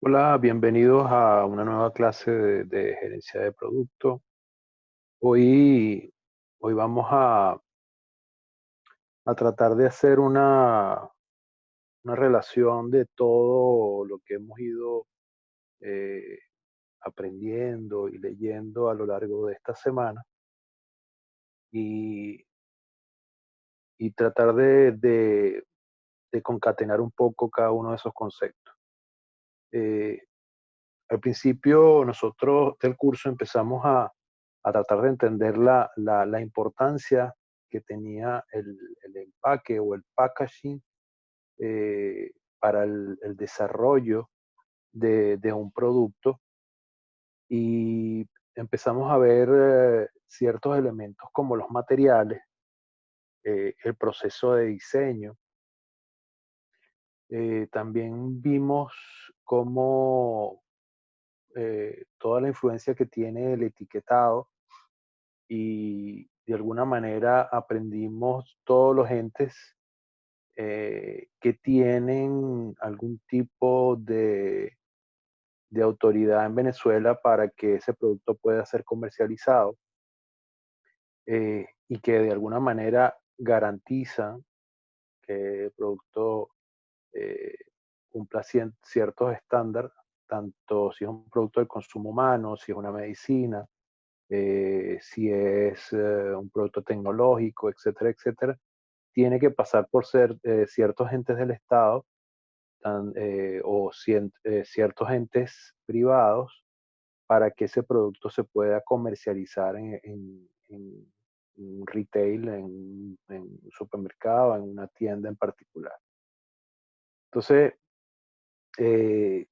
Hola, bienvenidos a una nueva clase de gerencia de producto. Hoy, hoy vamos a tratar de hacer una relación de todo lo que hemos ido eh, aprendiendo y leyendo a lo largo de esta semana y, y tratar de concatenar un poco cada uno de esos conceptos. Eh, Al principio nosotros del curso empezamos a tratar de entender la importancia que tenía el empaque o el packaging eh, para el desarrollo de un producto y empezamos a ver ciertos elementos como los materiales, el proceso de diseño. También vimos cómo toda la influencia que tiene el etiquetado y de alguna manera aprendimos todos los entes que tienen algún tipo de autoridad en Venezuela para que ese producto pueda ser comercializado y que de alguna manera garantizan que el producto eh, cumpla ciertos estándares, tanto si es un producto de consumo humano, si es una medicina, si es un producto tecnológico, etcétera, etcétera, tiene que pasar por ser ciertos entes del Estado ciertos entes privados para que ese producto se pueda comercializar en un retail, en un supermercado, en una tienda en particular. Entonces, eh,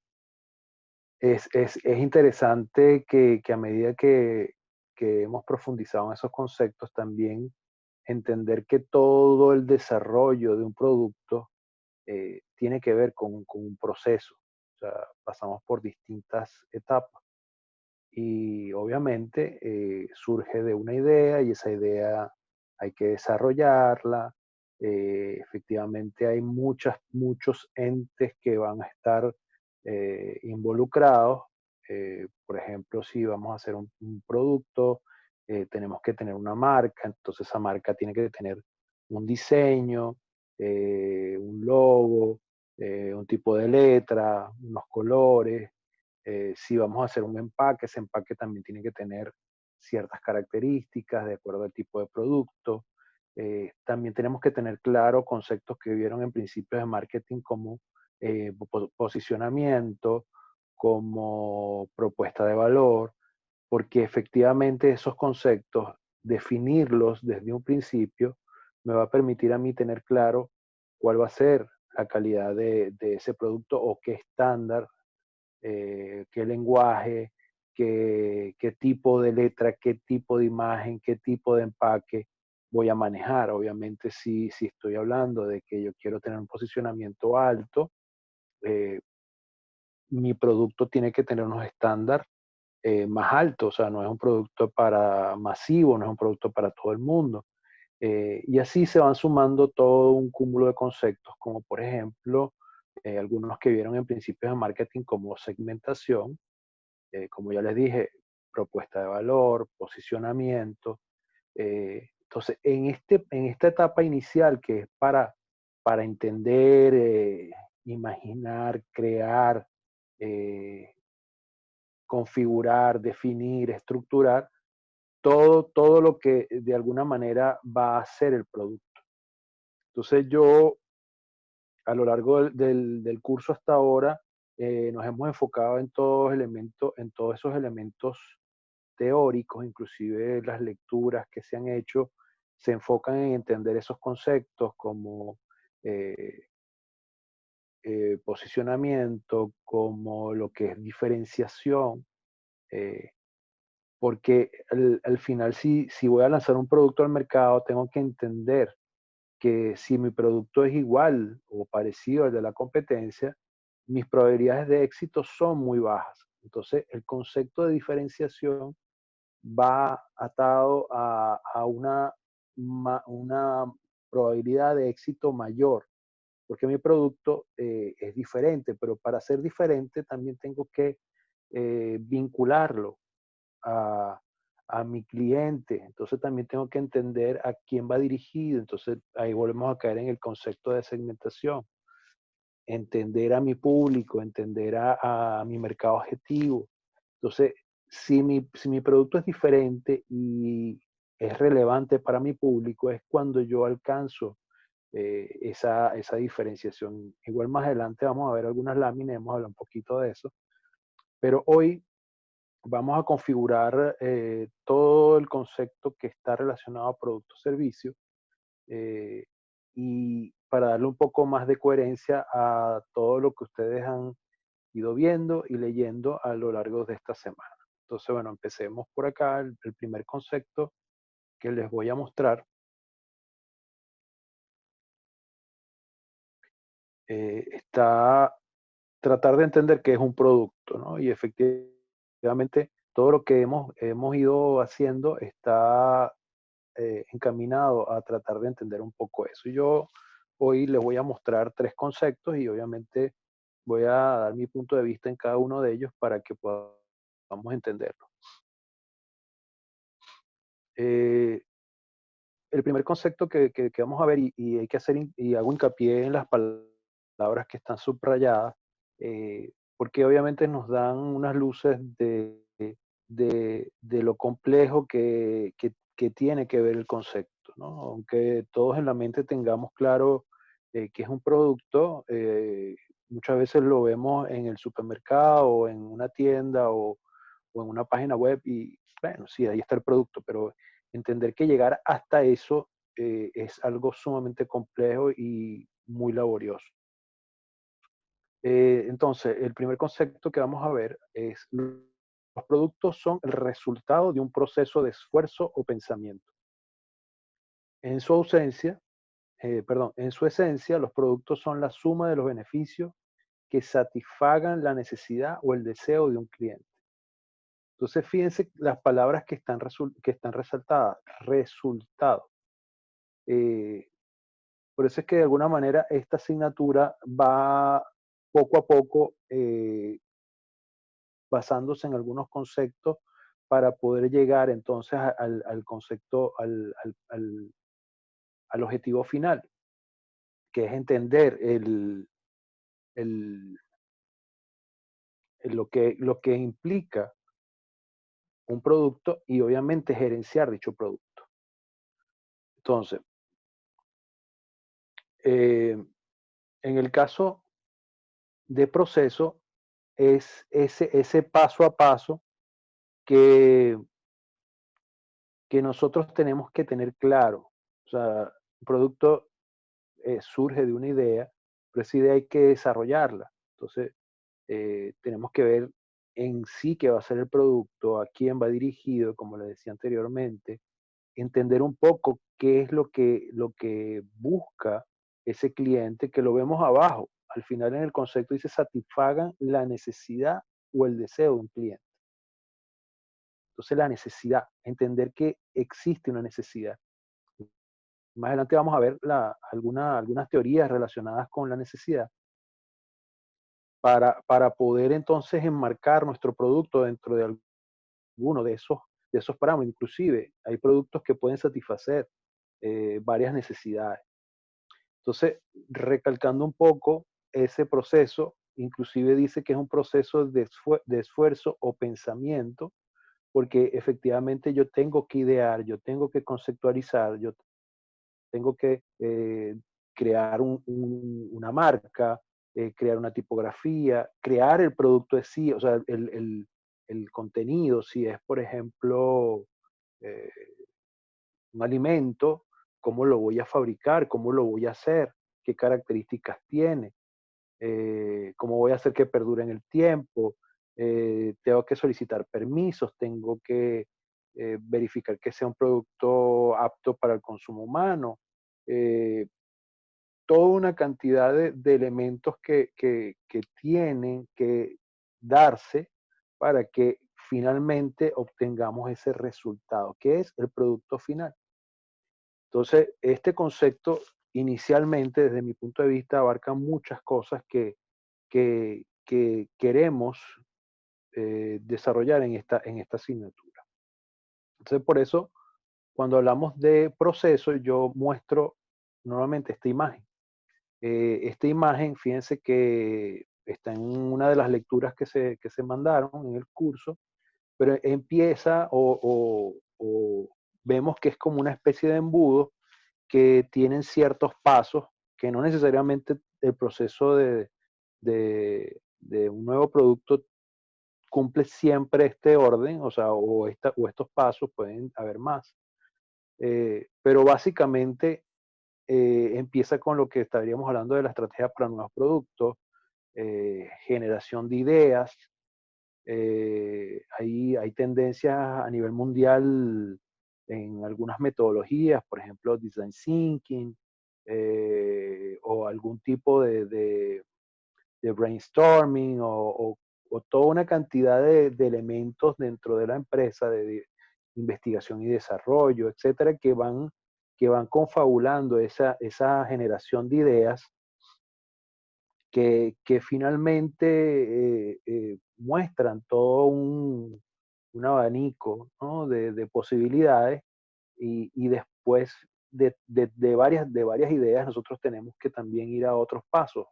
es interesante que a medida que hemos profundizado en esos conceptos, también entender que todo el desarrollo de un producto tiene que ver con un proceso. O sea, pasamos por distintas etapas y obviamente surge de una idea y esa idea hay que desarrollarla. Efectivamente hay muchos entes que van a estar involucrados. Por ejemplo, si vamos a hacer un producto, tenemos que tener una marca, entonces esa marca tiene que tener un diseño, un logo, un tipo de letra, unos colores. Si vamos a hacer un empaque, ese empaque también tiene que tener ciertas características de acuerdo al tipo de producto. También tenemos que tener claro conceptos que vieron en principios de marketing como posicionamiento, como propuesta de valor, porque efectivamente esos conceptos, definirlos desde un principio, me va a permitir a mí tener claro cuál va a ser la calidad de ese producto o qué estándar, qué lenguaje, qué tipo de letra, qué tipo de imagen, qué tipo de empaque voy a manejar. Obviamente, si estoy hablando de que yo quiero tener un posicionamiento alto, eh, mi producto tiene que tener unos estándares más altos, o sea, no es un producto para masivo, no es un producto para todo el mundo. Y así se van sumando todo un cúmulo de conceptos, como por ejemplo, algunos que vieron en principios de marketing como segmentación, como ya les dije, propuesta de valor, posicionamiento. Entonces, en esta etapa inicial que es para entender, imaginar, crear, eh, configurar, definir, estructurar, todo lo que de alguna manera va a ser el producto. Entonces yo a lo largo del curso hasta ahora nos hemos enfocado en todos esos elementos teóricos, inclusive las lecturas que se han hecho, se enfocan en entender esos conceptos como eh, posicionamiento, como lo que es diferenciación, eh, porque al final si voy a lanzar un producto al mercado, tengo que entender que si mi producto es igual o parecido al de la competencia, mis probabilidades de éxito son muy bajas. Entonces, el concepto de diferenciación va atado a una probabilidad de éxito mayor. porque mi producto es diferente, pero para ser diferente también tengo que vincularlo a, a mi cliente, entonces también tengo que entender a quién va dirigido, entonces ahí volvemos a caer en el concepto de segmentación, entender a mi público, entender a mi mercado objetivo. Entonces, si mi producto es diferente y es relevante para mi público, es cuando yo alcanzo esa diferenciación. Igual más adelante vamos a ver algunas láminas, vamos a hablar un poquito de eso, pero hoy vamos a configurar todo el concepto que está relacionado a producto-servicio eh, y para darle un poco más de coherencia a todo lo que ustedes han ido viendo y leyendo a lo largo de esta semana. Entonces, bueno, empecemos por acá. El primer concepto que les voy a mostrar está tratar de entender qué es un producto, ¿no? Y efectivamente, todo lo que hemos ido haciendo está encaminado a tratar de entender un poco eso. Yo hoy les voy a mostrar tres conceptos y obviamente voy a dar mi punto de vista en cada uno de ellos para que podamos entenderlo. Eh, el primer concepto que vamos a ver y hay que hacer, y hago hincapié en las palabras que están subrayadas, porque obviamente nos dan unas luces de lo complejo que tiene que ver el concepto, ¿no? Aunque todos en la mente tengamos claro que es un producto, muchas veces lo vemos en el supermercado o en una tienda o en una página web y bueno, sí, ahí está el producto, pero entender que llegar hasta eso es algo sumamente complejo y muy laborioso. Entonces, el primer concepto que vamos a ver es los productos son el resultado de un proceso de esfuerzo o pensamiento. En su ausencia, perdón, en su esencia, los productos son la suma de los beneficios que satisfagan la necesidad o el deseo de un cliente. Entonces, fíjense las palabras que están resaltadas, resultado. Eh, por eso es que de alguna manera esta asignatura va poco a poco basándose en algunos conceptos para poder llegar entonces al concepto, al objetivo final, que es entender el- lo que implica un producto y obviamente gerenciar dicho producto. Entonces, eh, en el caso de proceso, es ese paso a paso que, que nosotros tenemos que tener claro. O sea, un producto surge de una idea, pero esa idea hay que desarrollarla. Entonces, tenemos que ver en sí qué va a ser el producto, a quién va dirigido, como le decía anteriormente, entender un poco qué es lo que busca ese cliente, que lo vemos abajo. Al final en el concepto dice satisfagan la necesidad o el deseo de un cliente. Entonces la necesidad, entender que existe una necesidad. Más adelante vamos a ver algunas teorías relacionadas con la necesidad para poder entonces enmarcar nuestro producto dentro de alguno de esos parámetros. Inclusive hay productos que pueden satisfacer varias necesidades. Entonces, recalcando un poco ese proceso, inclusive dice que es un proceso de esfuerzo o pensamiento, porque efectivamente yo tengo que idear, yo tengo que conceptualizar, yo tengo que crear una marca, crear una tipografía, crear el producto en sí, o sea, el contenido, si es, por ejemplo, eh, un alimento, cómo lo voy a fabricar, cómo lo voy a hacer, qué características tiene, cómo voy a hacer que perdure en el tiempo, tengo que solicitar permisos, tengo que verificar que sea un producto apto para el consumo humano, eh, toda una cantidad de elementos que tienen que darse para que finalmente obtengamos ese resultado, que es el producto final. Entonces, este concepto inicialmente, desde mi punto de vista, abarca muchas cosas que queremos desarrollar en esta asignatura. Entonces, por eso, cuando hablamos de proceso, yo muestro normalmente esta imagen. Esta imagen, fíjense que está en una de las lecturas que se mandaron en el curso, pero empieza o vemos que es como una especie de embudo que tienen ciertos pasos que no necesariamente el proceso de un nuevo producto cumple siempre este orden, o sea, o estos pasos, pueden haber más. Pero básicamente empieza con lo que estaríamos hablando de la estrategia para nuevos productos, generación de ideas. Hay tendencias a nivel mundial en algunas metodologías, por ejemplo, design thinking, o algún tipo de brainstorming o toda una cantidad de elementos dentro de la empresa de investigación y desarrollo, etcétera, que van confabulando esa generación de ideas que finalmente muestran todo un abanico, ¿no? De posibilidades y después de varias ideas nosotros tenemos que también ir a otros pasos.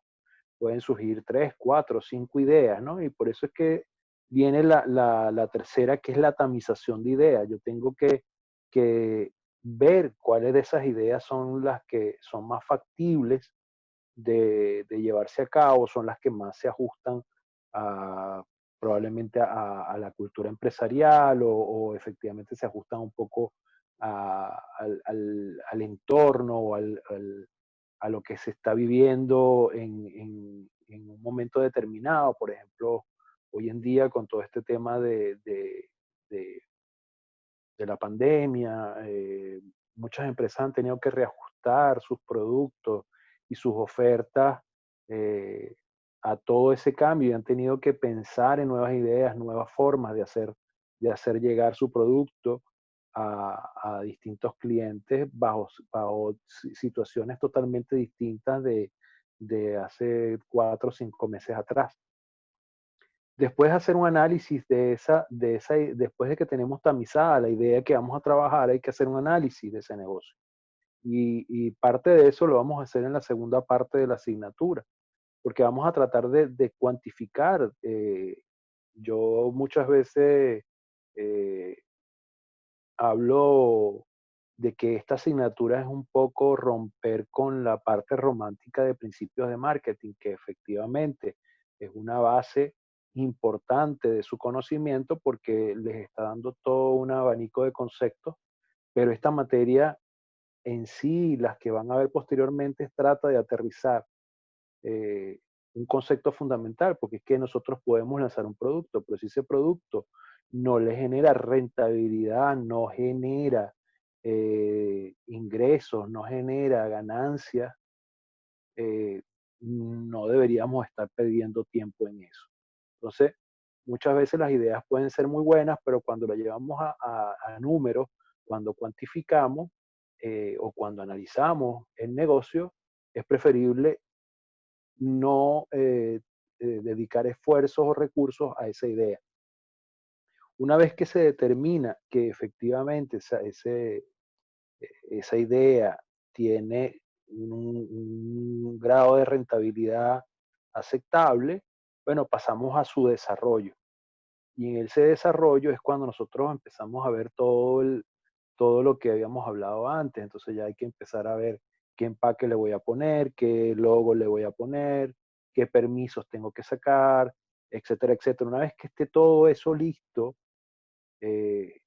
Pueden surgir 3, 4, 5 ideas, ¿no? Y por eso es que viene la tercera, que es la tamización de ideas. Yo tengo que ver cuáles de esas ideas son las que son más factibles de llevarse a cabo, son las que más se ajustan a, probablemente a la cultura empresarial o efectivamente se ajustan un poco al entorno o a lo que se está viviendo en un momento determinado. Por ejemplo, hoy en día con todo este tema de de la pandemia, muchas empresas han tenido que reajustar sus productos y sus ofertas eh, a todo ese cambio y han tenido que pensar en nuevas ideas, nuevas formas de hacer llegar su producto a distintos clientes bajo situaciones totalmente distintas de hace 4 o 5 meses atrás. Después de hacer un análisis después de que tenemos tamizada la idea que vamos a trabajar, hay que hacer un análisis de ese negocio. Y parte de eso lo vamos a hacer en la segunda parte de la asignatura, porque vamos a tratar de cuantificar. Yo muchas veces eh, hablo de que esta asignatura es un poco romper con la parte romántica de principios de marketing, que efectivamente es una base importante de su conocimiento porque les está dando todo un abanico de conceptos, pero esta materia en sí, las que van a ver posteriormente, trata de aterrizar eh, un concepto fundamental, porque es que nosotros podemos lanzar un producto, pero si ese producto no le genera rentabilidad, no genera ingresos, no genera ganancias, no deberíamos estar perdiendo tiempo en eso. Entonces, muchas veces las ideas pueden ser muy buenas, pero cuando las llevamos a números, cuando cuantificamos o cuando analizamos el negocio, es preferible no dedicar esfuerzos o recursos a esa idea. Una vez que se determina que efectivamente esa idea tiene un grado de rentabilidad aceptable, bueno, pasamos a su desarrollo. Y en ese desarrollo es cuando nosotros empezamos a ver todo lo que habíamos hablado antes. Entonces ya hay que empezar a ver qué empaque le voy a poner, qué logo le voy a poner, qué permisos tengo que sacar, etcétera, etcétera. Una vez que esté todo eso listo,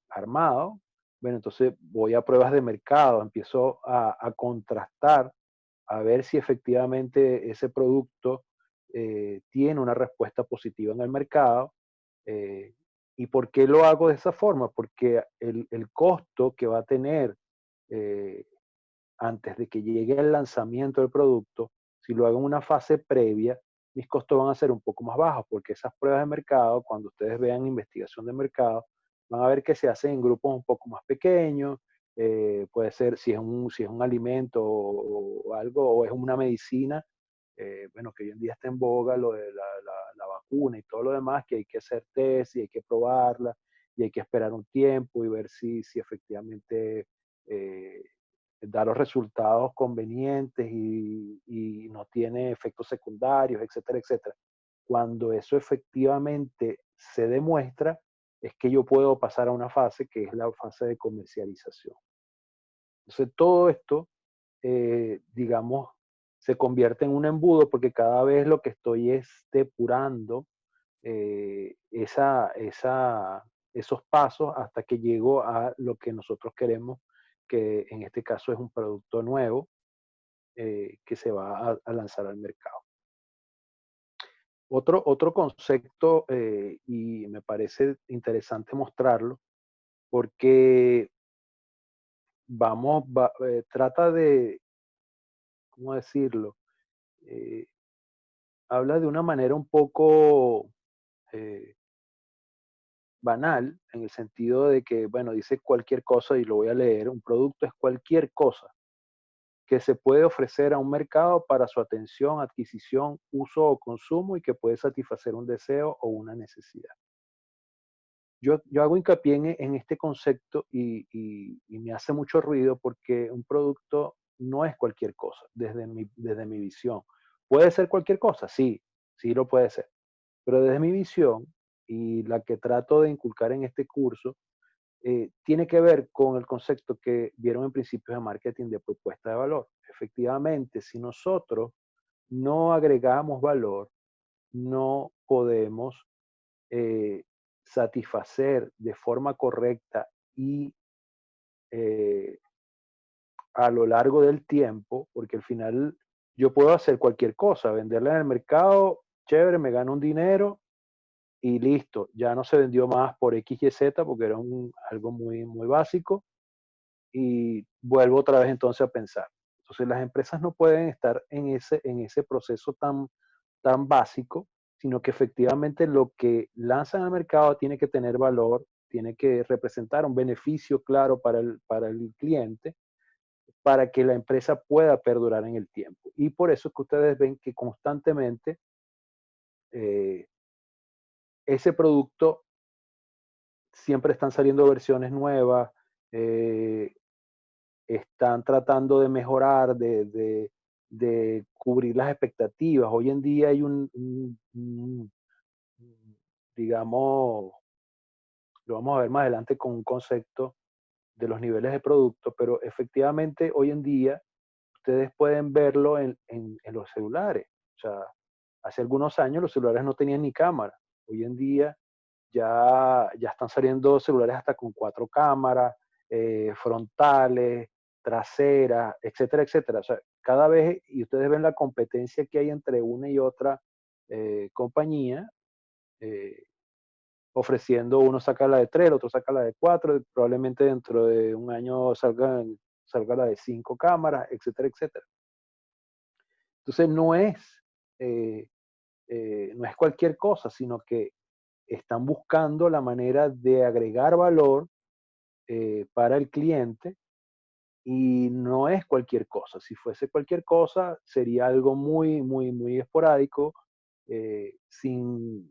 armado, bueno, entonces voy a pruebas de mercado, empiezo a contrastar, a ver si efectivamente ese producto tiene una respuesta positiva en el mercado. eh, ¿Y por qué lo hago de esa forma? Porque el costo que va a tener eh, antes de que llegue el lanzamiento del producto, si lo hago en una fase previa, mis costos van a ser un poco más bajos, porque esas pruebas de mercado, cuando ustedes vean investigación de mercado, van a ver que se hacen en grupos un poco más pequeños, puede ser si es un alimento o algo, o es una medicina, bueno, que hoy en día está en boga lo de la vacuna y todo lo demás, que hay que hacer test y hay que probarla y hay que esperar un tiempo y ver si efectivamente eh, da los resultados convenientes y no tiene efectos secundarios, etcétera, etcétera. Cuando eso efectivamente se demuestra, es que yo puedo pasar a una fase que es la fase de comercialización. Entonces, todo esto, digamos, se convierte en un embudo porque cada vez lo que estoy es depurando esos pasos hasta que llego a lo que nosotros queremos, que en este caso es un producto nuevo que se va a lanzar al mercado. Otro concepto, y me parece interesante mostrarlo, porque trata de, ¿cómo decirlo? Eh, Habla de una manera un poco eh, banal, en el sentido de que, bueno, dice cualquier cosa y lo voy a leer, un producto es cualquier cosa que se puede ofrecer a un mercado para su atención, adquisición, uso o consumo y que puede satisfacer un deseo o una necesidad. Yo hago hincapié en este concepto y me hace mucho ruido porque un producto no es cualquier cosa, desde mi visión. ¿Puede ser cualquier cosa? Sí, sí lo puede ser. Pero desde mi visión y la que trato de inculcar en este curso, tiene que ver con el concepto que vieron en principios de marketing de propuesta de valor. Efectivamente, si nosotros no agregamos valor, no podemos eh, satisfacer de forma correcta y eh, a lo largo del tiempo, porque al final yo puedo hacer cualquier cosa, venderla en el mercado, chévere, me gano un dinero y listo, ya no se vendió más por X y Z porque era algo muy, muy básico y vuelvo otra vez entonces a pensar. Entonces las empresas no pueden estar en ese proceso tan básico, sino que efectivamente lo que lanzan al mercado tiene que tener valor, tiene que representar un beneficio claro para el cliente, para que la empresa pueda perdurar en el tiempo. Y por eso es que ustedes ven que constantemente eh, ese producto siempre están saliendo versiones nuevas, eh, están tratando de mejorar, de cubrir las expectativas. Hoy en día hay digamos, lo vamos a ver más adelante con un concepto de los niveles de producto, pero efectivamente hoy en día ustedes pueden verlo en los celulares. O sea, hace algunos años los celulares no tenían ni cámara. Hoy en día ya están saliendo celulares hasta con 4 cámaras, frontales, traseras, etcétera, etcétera. O sea, cada vez, y ustedes ven la competencia que hay entre una y otra compañía, eh, ofreciendo, uno saca la de 3, el otro saca la de 4, probablemente dentro de un año salga la de 5 cámaras, etcétera, etcétera. Entonces eh, no es cualquier cosa, sino que están buscando la manera de agregar valor para el cliente y no es cualquier cosa. Si fuese cualquier cosa, sería algo muy, muy, muy esporádico, sin,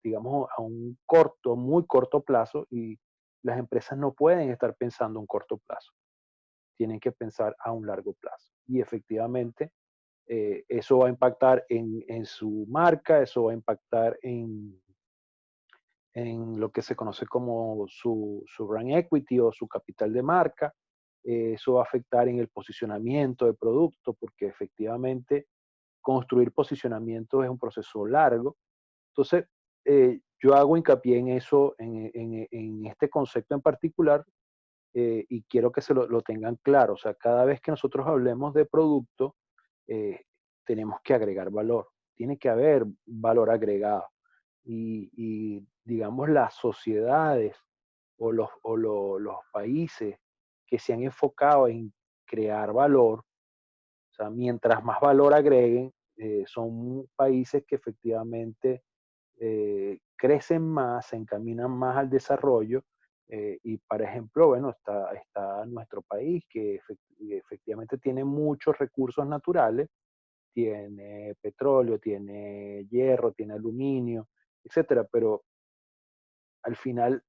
digamos, a un corto, muy corto plazo y las empresas no pueden estar pensando a un corto plazo, tienen que pensar a un largo plazo. Y efectivamente, eso va a impactar en su marca, eso va a impactar en lo que se conoce como su brand equity o su capital de marca. Eso va a afectar en el posicionamiento del producto, porque efectivamente construir posicionamiento es un proceso largo. Entonces, yo hago hincapié en eso, en este concepto en particular, y quiero que se lo tengan claro. O sea, cada vez que nosotros hablemos de producto, eh, tenemos que agregar valor. Tiene que haber valor agregado. Digamos, las sociedades o los países que se han enfocado en crear valor, o sea, mientras más valor agreguen, son países que efectivamente crecen más, se encaminan más al desarrollo Y, por ejemplo, bueno, está nuestro país que efectivamente tiene muchos recursos naturales, tiene petróleo, tiene hierro, tiene aluminio, etcétera, pero al final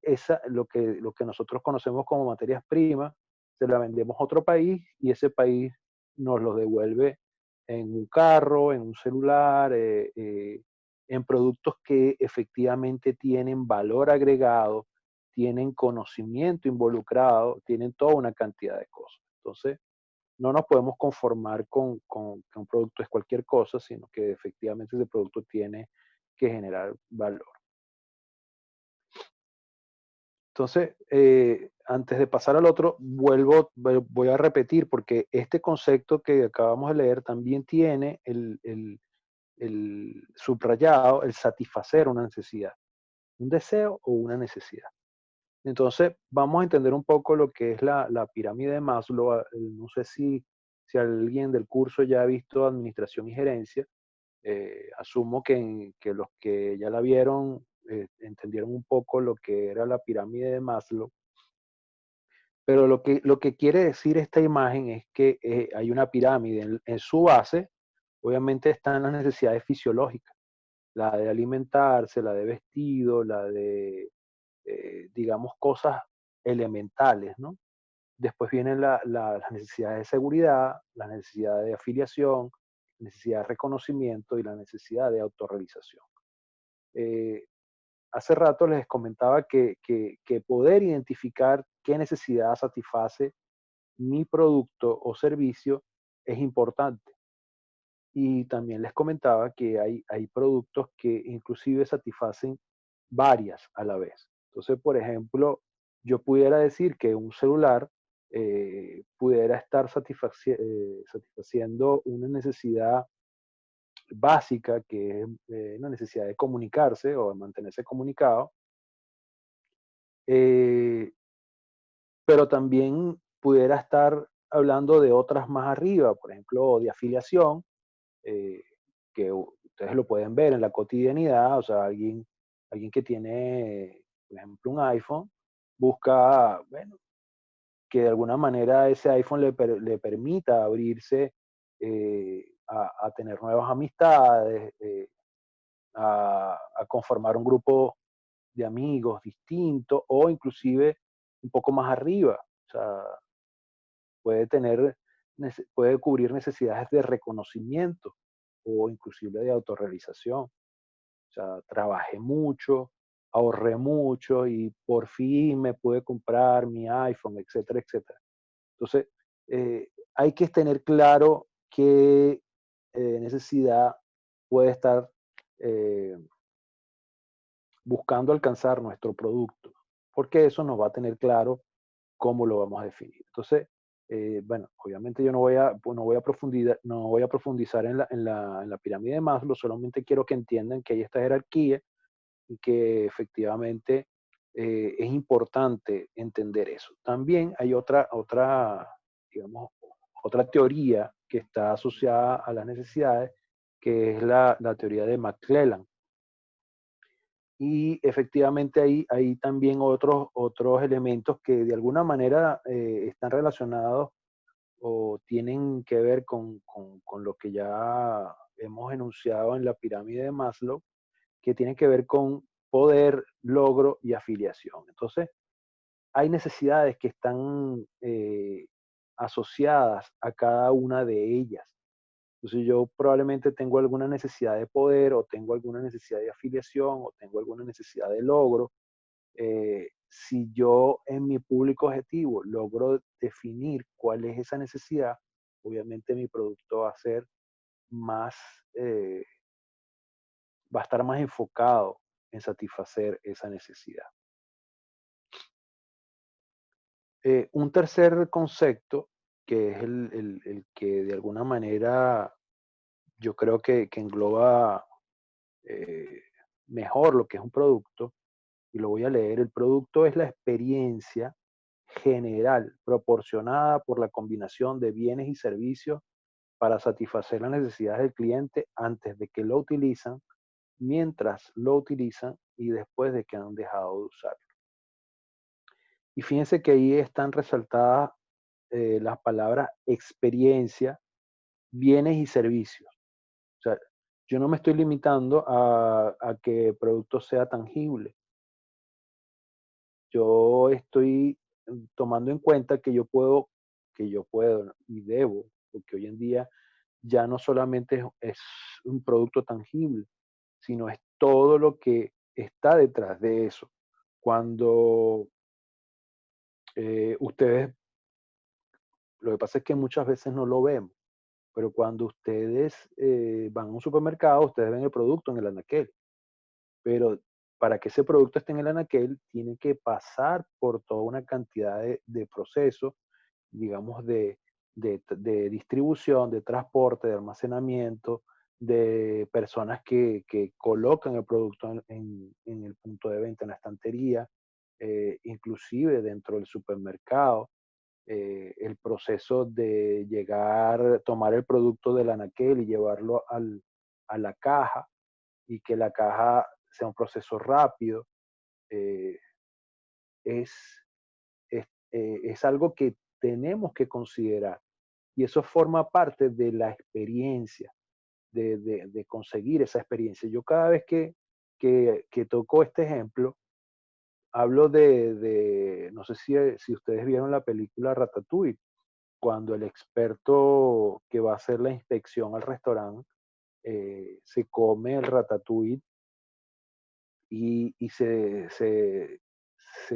lo que nosotros conocemos como materias primas, se la vendemos a otro país y ese país nos lo devuelve en un carro, en un celular, en productos que efectivamente tienen valor agregado, tienen conocimiento involucrado, tienen toda una cantidad de cosas. Entonces, no nos podemos conformar con que un producto es cualquier cosa, sino que efectivamente ese producto tiene que generar valor. Entonces, antes de pasar al otro, voy a repetir, porque este concepto que acabamos de leer también tiene el subrayado, el satisfacer una necesidad, un deseo o una necesidad. Entonces, vamos a entender un poco lo que es la pirámide de Maslow. No sé si alguien del curso ya ha visto administración y gerencia. Asumo que los que ya la vieron entendieron un poco lo que era la pirámide de Maslow, pero lo que quiere decir esta imagen es que hay una pirámide. En su base, obviamente, están las necesidades fisiológicas, la de alimentarse, la de vestido, la de, digamos, cosas elementales, ¿no? Después vienen las necesidades de seguridad, las necesidades de afiliación, necesidad de reconocimiento y la necesidad de autorrealización. Eh, Hace rato les comentaba que poder identificar qué necesidad satisface mi producto o servicio es importante. Y también les comentaba que hay productos que inclusive satisfacen varias a la vez. Entonces, por ejemplo, yo pudiera decir que un celular pudiera estar satisfaciendo una necesidad básica, que es una necesidad de comunicarse o de mantenerse comunicado, eh, pero también pudiera estar hablando de otras más arriba, por ejemplo, de afiliación, eh, que ustedes lo pueden ver en la cotidianidad. O sea, alguien que tiene, por ejemplo, un iPhone, busca, bueno, que de alguna manera ese iPhone le permita abrirse a tener nuevas amistades, a conformar un grupo de amigos distintos o inclusive un poco más arriba. O sea, puede cubrir necesidades de reconocimiento o inclusive de autorrealización. O sea, trabajé mucho, ahorré mucho y por fin me pude comprar mi iPhone, etcétera, etcétera. Entonces, hay que tener claro qué necesidad puede estar eh, buscando alcanzar nuestro producto, porque eso nos va a tener claro cómo lo vamos a definir. Entonces, bueno, obviamente yo no voy a profundizar en la pirámide de Maslow, solamente quiero que entiendan que hay esta jerarquía y que efectivamente es importante entender eso. También hay digamos, otra teoría que está asociada a las necesidades, que es la teoría de McClelland. Y efectivamente hay también otros elementos que de alguna manera están relacionados o tienen que ver con lo que ya hemos enunciado en la pirámide de Maslow, que tienen que ver con poder, logro y afiliación. Entonces, hay necesidades que están asociadas a cada una de ellas. Entonces yo probablemente tengo alguna necesidad de poder o tengo alguna necesidad de afiliación o tengo alguna necesidad de logro. Si yo en mi público objetivo logro definir cuál es esa necesidad, obviamente mi producto más, eh, va a estar más enfocado en satisfacer esa necesidad. Un tercer concepto, que es el que de alguna manera yo creo que engloba eh, mejor lo que es un producto, y lo voy a leer. El producto es la experiencia general proporcionada por la combinación de bienes y servicios para satisfacer las necesidades del cliente antes de que lo utilizan, mientras lo utilizan y después de que han dejado de usarlo. Y fíjense que ahí están resaltadas las palabras experiencia, bienes y servicios. O sea, yo no me estoy limitando a que el producto sea tangible. Yo estoy tomando en cuenta que yo puedo, ¿no? Y debo, porque hoy en día ya no solamente es un producto tangible, sino es todo lo que está detrás de eso. Cuando ustedes, lo que pasa es que muchas veces no lo vemos, pero cuando ustedes van a un supermercado, ustedes ven el producto en el anaquel, pero para que ese producto esté en el anaquel, tiene que pasar por toda una cantidad de procesos, digamos, de distribución, de transporte, de almacenamiento, de personas que colocan el producto en el punto de venta, en la estantería, inclusive dentro del supermercado, el proceso de llegar, tomar el producto del anaquel y llevarlo a la caja y que la caja sea un proceso rápido, eh, es, es algo que tenemos que considerar. Y eso forma parte de la experiencia, de conseguir esa experiencia. Yo cada vez que toco este ejemplo, hablo no sé si ustedes vieron la película Ratatouille, cuando el experto que va a hacer la inspección al restaurante se come el ratatouille y se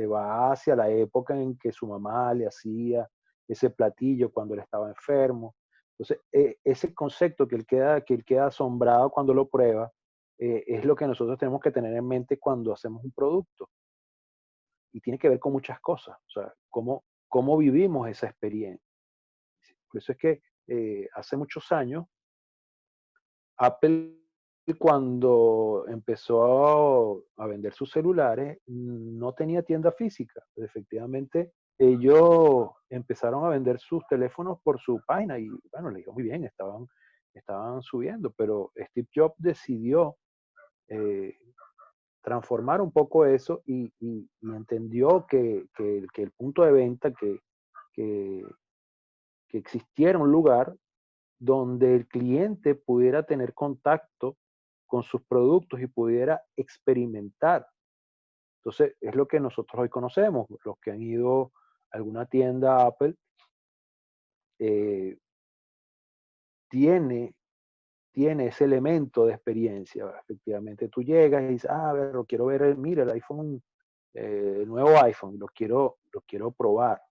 va hacia la época en que su mamá le hacía ese platillo cuando él estaba enfermo. Entonces, ese concepto que él queda asombrado cuando lo prueba, es lo que nosotros tenemos que tener en mente cuando hacemos un producto. Y tiene que ver con muchas cosas, o sea, cómo vivimos esa experiencia. Por eso es que hace muchos años Apple, cuando empezó a vender sus celulares, no tenía tienda física. Efectivamente, ellos empezaron a vender sus teléfonos por su página y bueno, le dijo muy bien, estaban subiendo, pero Steve Jobs decidió eh, transformar un poco eso y entendió que el punto de venta, que, que existiera un lugar donde el cliente pudiera tener contacto con sus productos y pudiera experimentar. Entonces, es lo que nosotros hoy conocemos. Los que han ido a alguna tienda Apple, eh, tiene, tiene ese elemento de experiencia. Efectivamente, tú llegas y dices, ah, a ver, lo quiero ver, mira, el iPhone, el nuevo iPhone, lo quiero probar.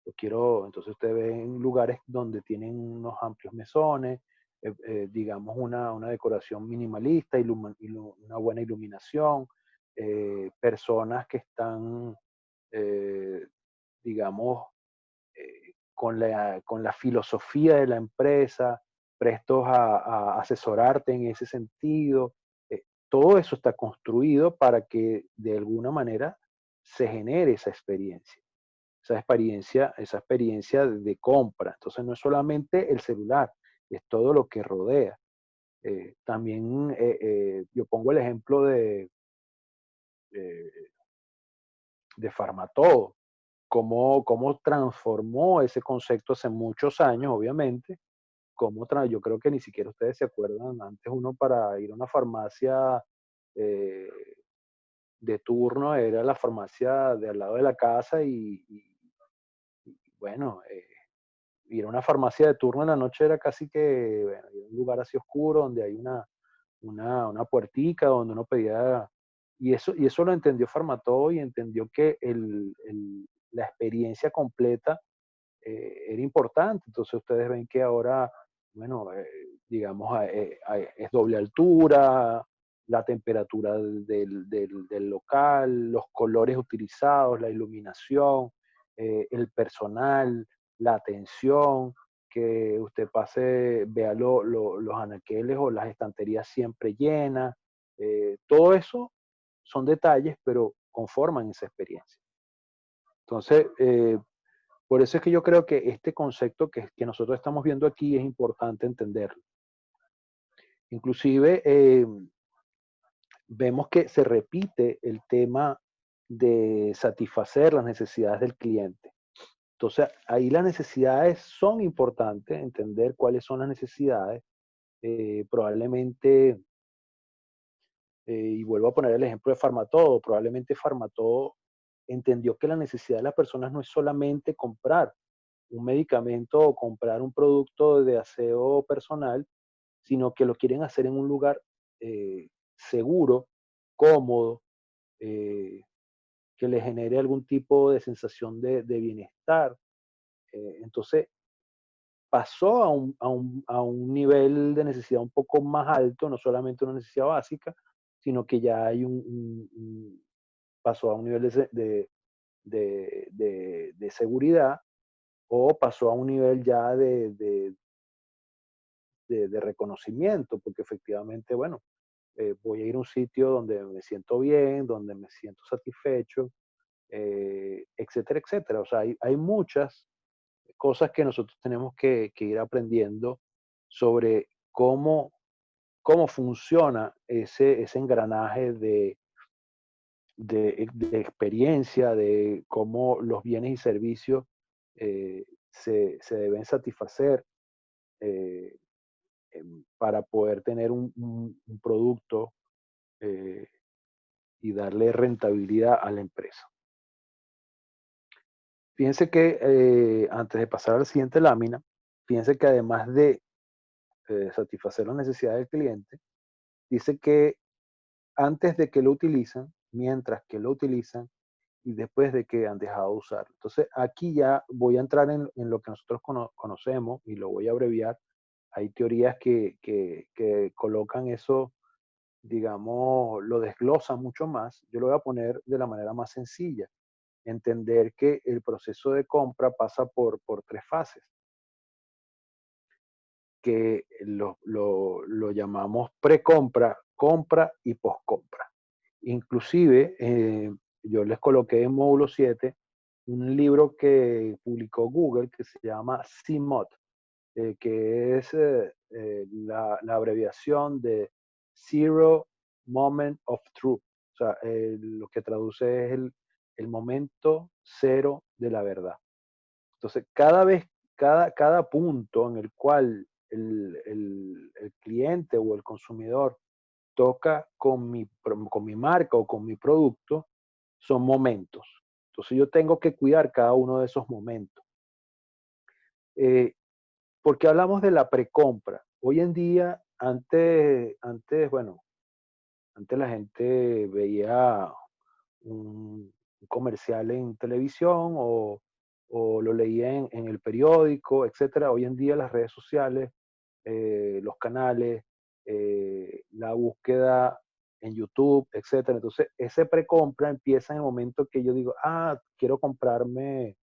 Entonces usted ve en lugares donde tienen unos amplios mesones, digamos una decoración minimalista, una buena iluminación, personas que están, eh, digamos, con la filosofía de la empresa, prestos a asesorarte en ese sentido. Todo eso está construido para que de alguna manera se genere esa experiencia de compra. Entonces no es solamente el celular, es todo lo que rodea. También yo pongo el ejemplo eh, de Farmatodo, cómo transformó ese concepto hace muchos años, obviamente. Yo creo que ni siquiera ustedes se acuerdan, antes uno para ir a una farmacia eh, de turno era la farmacia de al lado de la casa y bueno, ir a una farmacia de turno en la noche era casi que, bueno, ir a un lugar así oscuro donde hay una puertica donde uno pedía, y eso lo entendió Farmatodo y entendió que la experiencia completa era importante. Entonces ustedes ven que ahora, bueno, digamos, es doble altura, la temperatura del local, los colores utilizados, la iluminación, el personal, la atención, que usted pase, vea los anaqueles o las estanterías siempre llenas. Todo eso son detalles, pero conforman esa experiencia. Entonces, por eso es que yo creo que este concepto que nosotros estamos viendo aquí es importante entenderlo. Inclusive vemos que se repite el tema de satisfacer las necesidades del cliente. Entonces, ahí las necesidades son importantes, entender cuáles son las necesidades. Probablemente, y vuelvo a poner el ejemplo de Farmatodo, probablemente Farmatodo entendió que la necesidad de las personas no es solamente comprar un medicamento o comprar un producto de aseo personal, sino que lo quieren hacer en un lugar seguro, cómodo, eh, que le genere algún tipo de sensación de bienestar. Entonces, pasó a un nivel de necesidad un poco más alto, no solamente una necesidad básica, sino que ya hay pasó a un nivel de seguridad, o pasó a un nivel ya de reconocimiento, porque efectivamente, bueno, voy a ir a un sitio donde me siento bien, donde me siento satisfecho, etcétera, etcétera. O sea, hay muchas cosas que nosotros tenemos que ir aprendiendo sobre cómo funciona ese engranaje de experiencia, de cómo los bienes y servicios se deben satisfacer eh, para poder tener un producto eh, y darle rentabilidad a la empresa. Fíjense que antes de pasar a la siguiente lámina, fíjense que además de satisfacer las necesidades del cliente, dice que antes de que lo utilizan, mientras que lo utilizan y después de que han dejado de usarlo. Entonces, aquí ya voy a entrar en lo que nosotros conocemos y lo voy a abreviar. Hay teorías que colocan eso, digamos, lo desglosan mucho más. Yo lo voy a poner de la manera más sencilla. Entender que el proceso de compra pasa por tres fases, que lo llamamos precompra, compra y poscompra. Inclusive, yo les coloqué en módulo 7 un libro que publicó Google que se llama CMOT, que es la abreviación de Zero Moment of Truth. O sea, lo que traduce es el momento cero de la verdad. Entonces, cada punto en el cual el cliente o el consumidor toca con mi marca o con mi producto, son momentos. Entonces yo tengo que cuidar cada uno de esos momentos. Eh, porque hablamos de la precompra. Hoy en día, bueno, antes la gente veía un comercial en televisión o lo leía en el periódico, etcétera. Hoy en día las redes sociales, los canales, la búsqueda en YouTube, etcétera. Entonces, ese precompra empieza en el momento que yo digo, quiero comprarme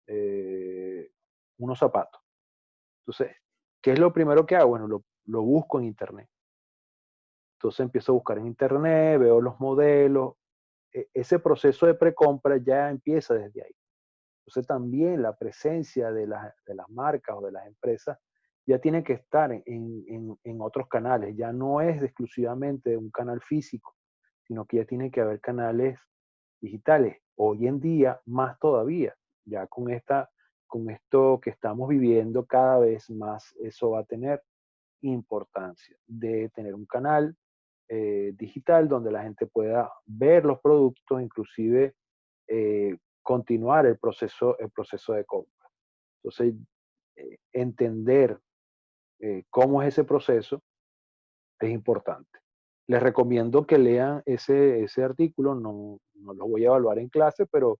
eh, unos zapatos. Entonces, ¿qué es lo primero que hago? Bueno, lo busco en Internet. Entonces empiezo a buscar en Internet, veo los modelos. Ese proceso de precompra ya empieza desde ahí. Entonces también la presencia de las marcas o de las empresas ya tiene que estar en otros canales. Ya no es exclusivamente un canal físico, sino que ya tiene que haber canales digitales. Hoy en día, más todavía, ya con esto que estamos viviendo, cada vez más eso va a tener importancia de tener un canal digital donde la gente pueda ver los productos, inclusive continuar el proceso de compra. Entonces, entender cómo es ese proceso es importante. Les recomiendo que lean ese artículo, no lo voy a evaluar en clase, pero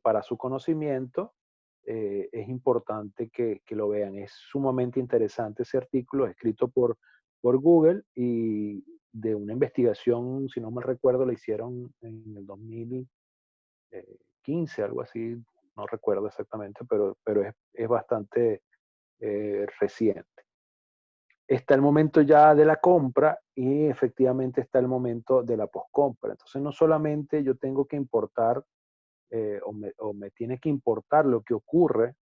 para su conocimiento es importante que lo vean. Es sumamente interesante ese artículo escrito por Google y de una investigación, si no me recuerdo, la hicieron en el 2015, algo así, no recuerdo exactamente, pero es bastante reciente. Está el momento ya de la compra y efectivamente está el momento de la poscompra. Entonces no solamente yo tengo que importar o me tiene que importar lo que ocurre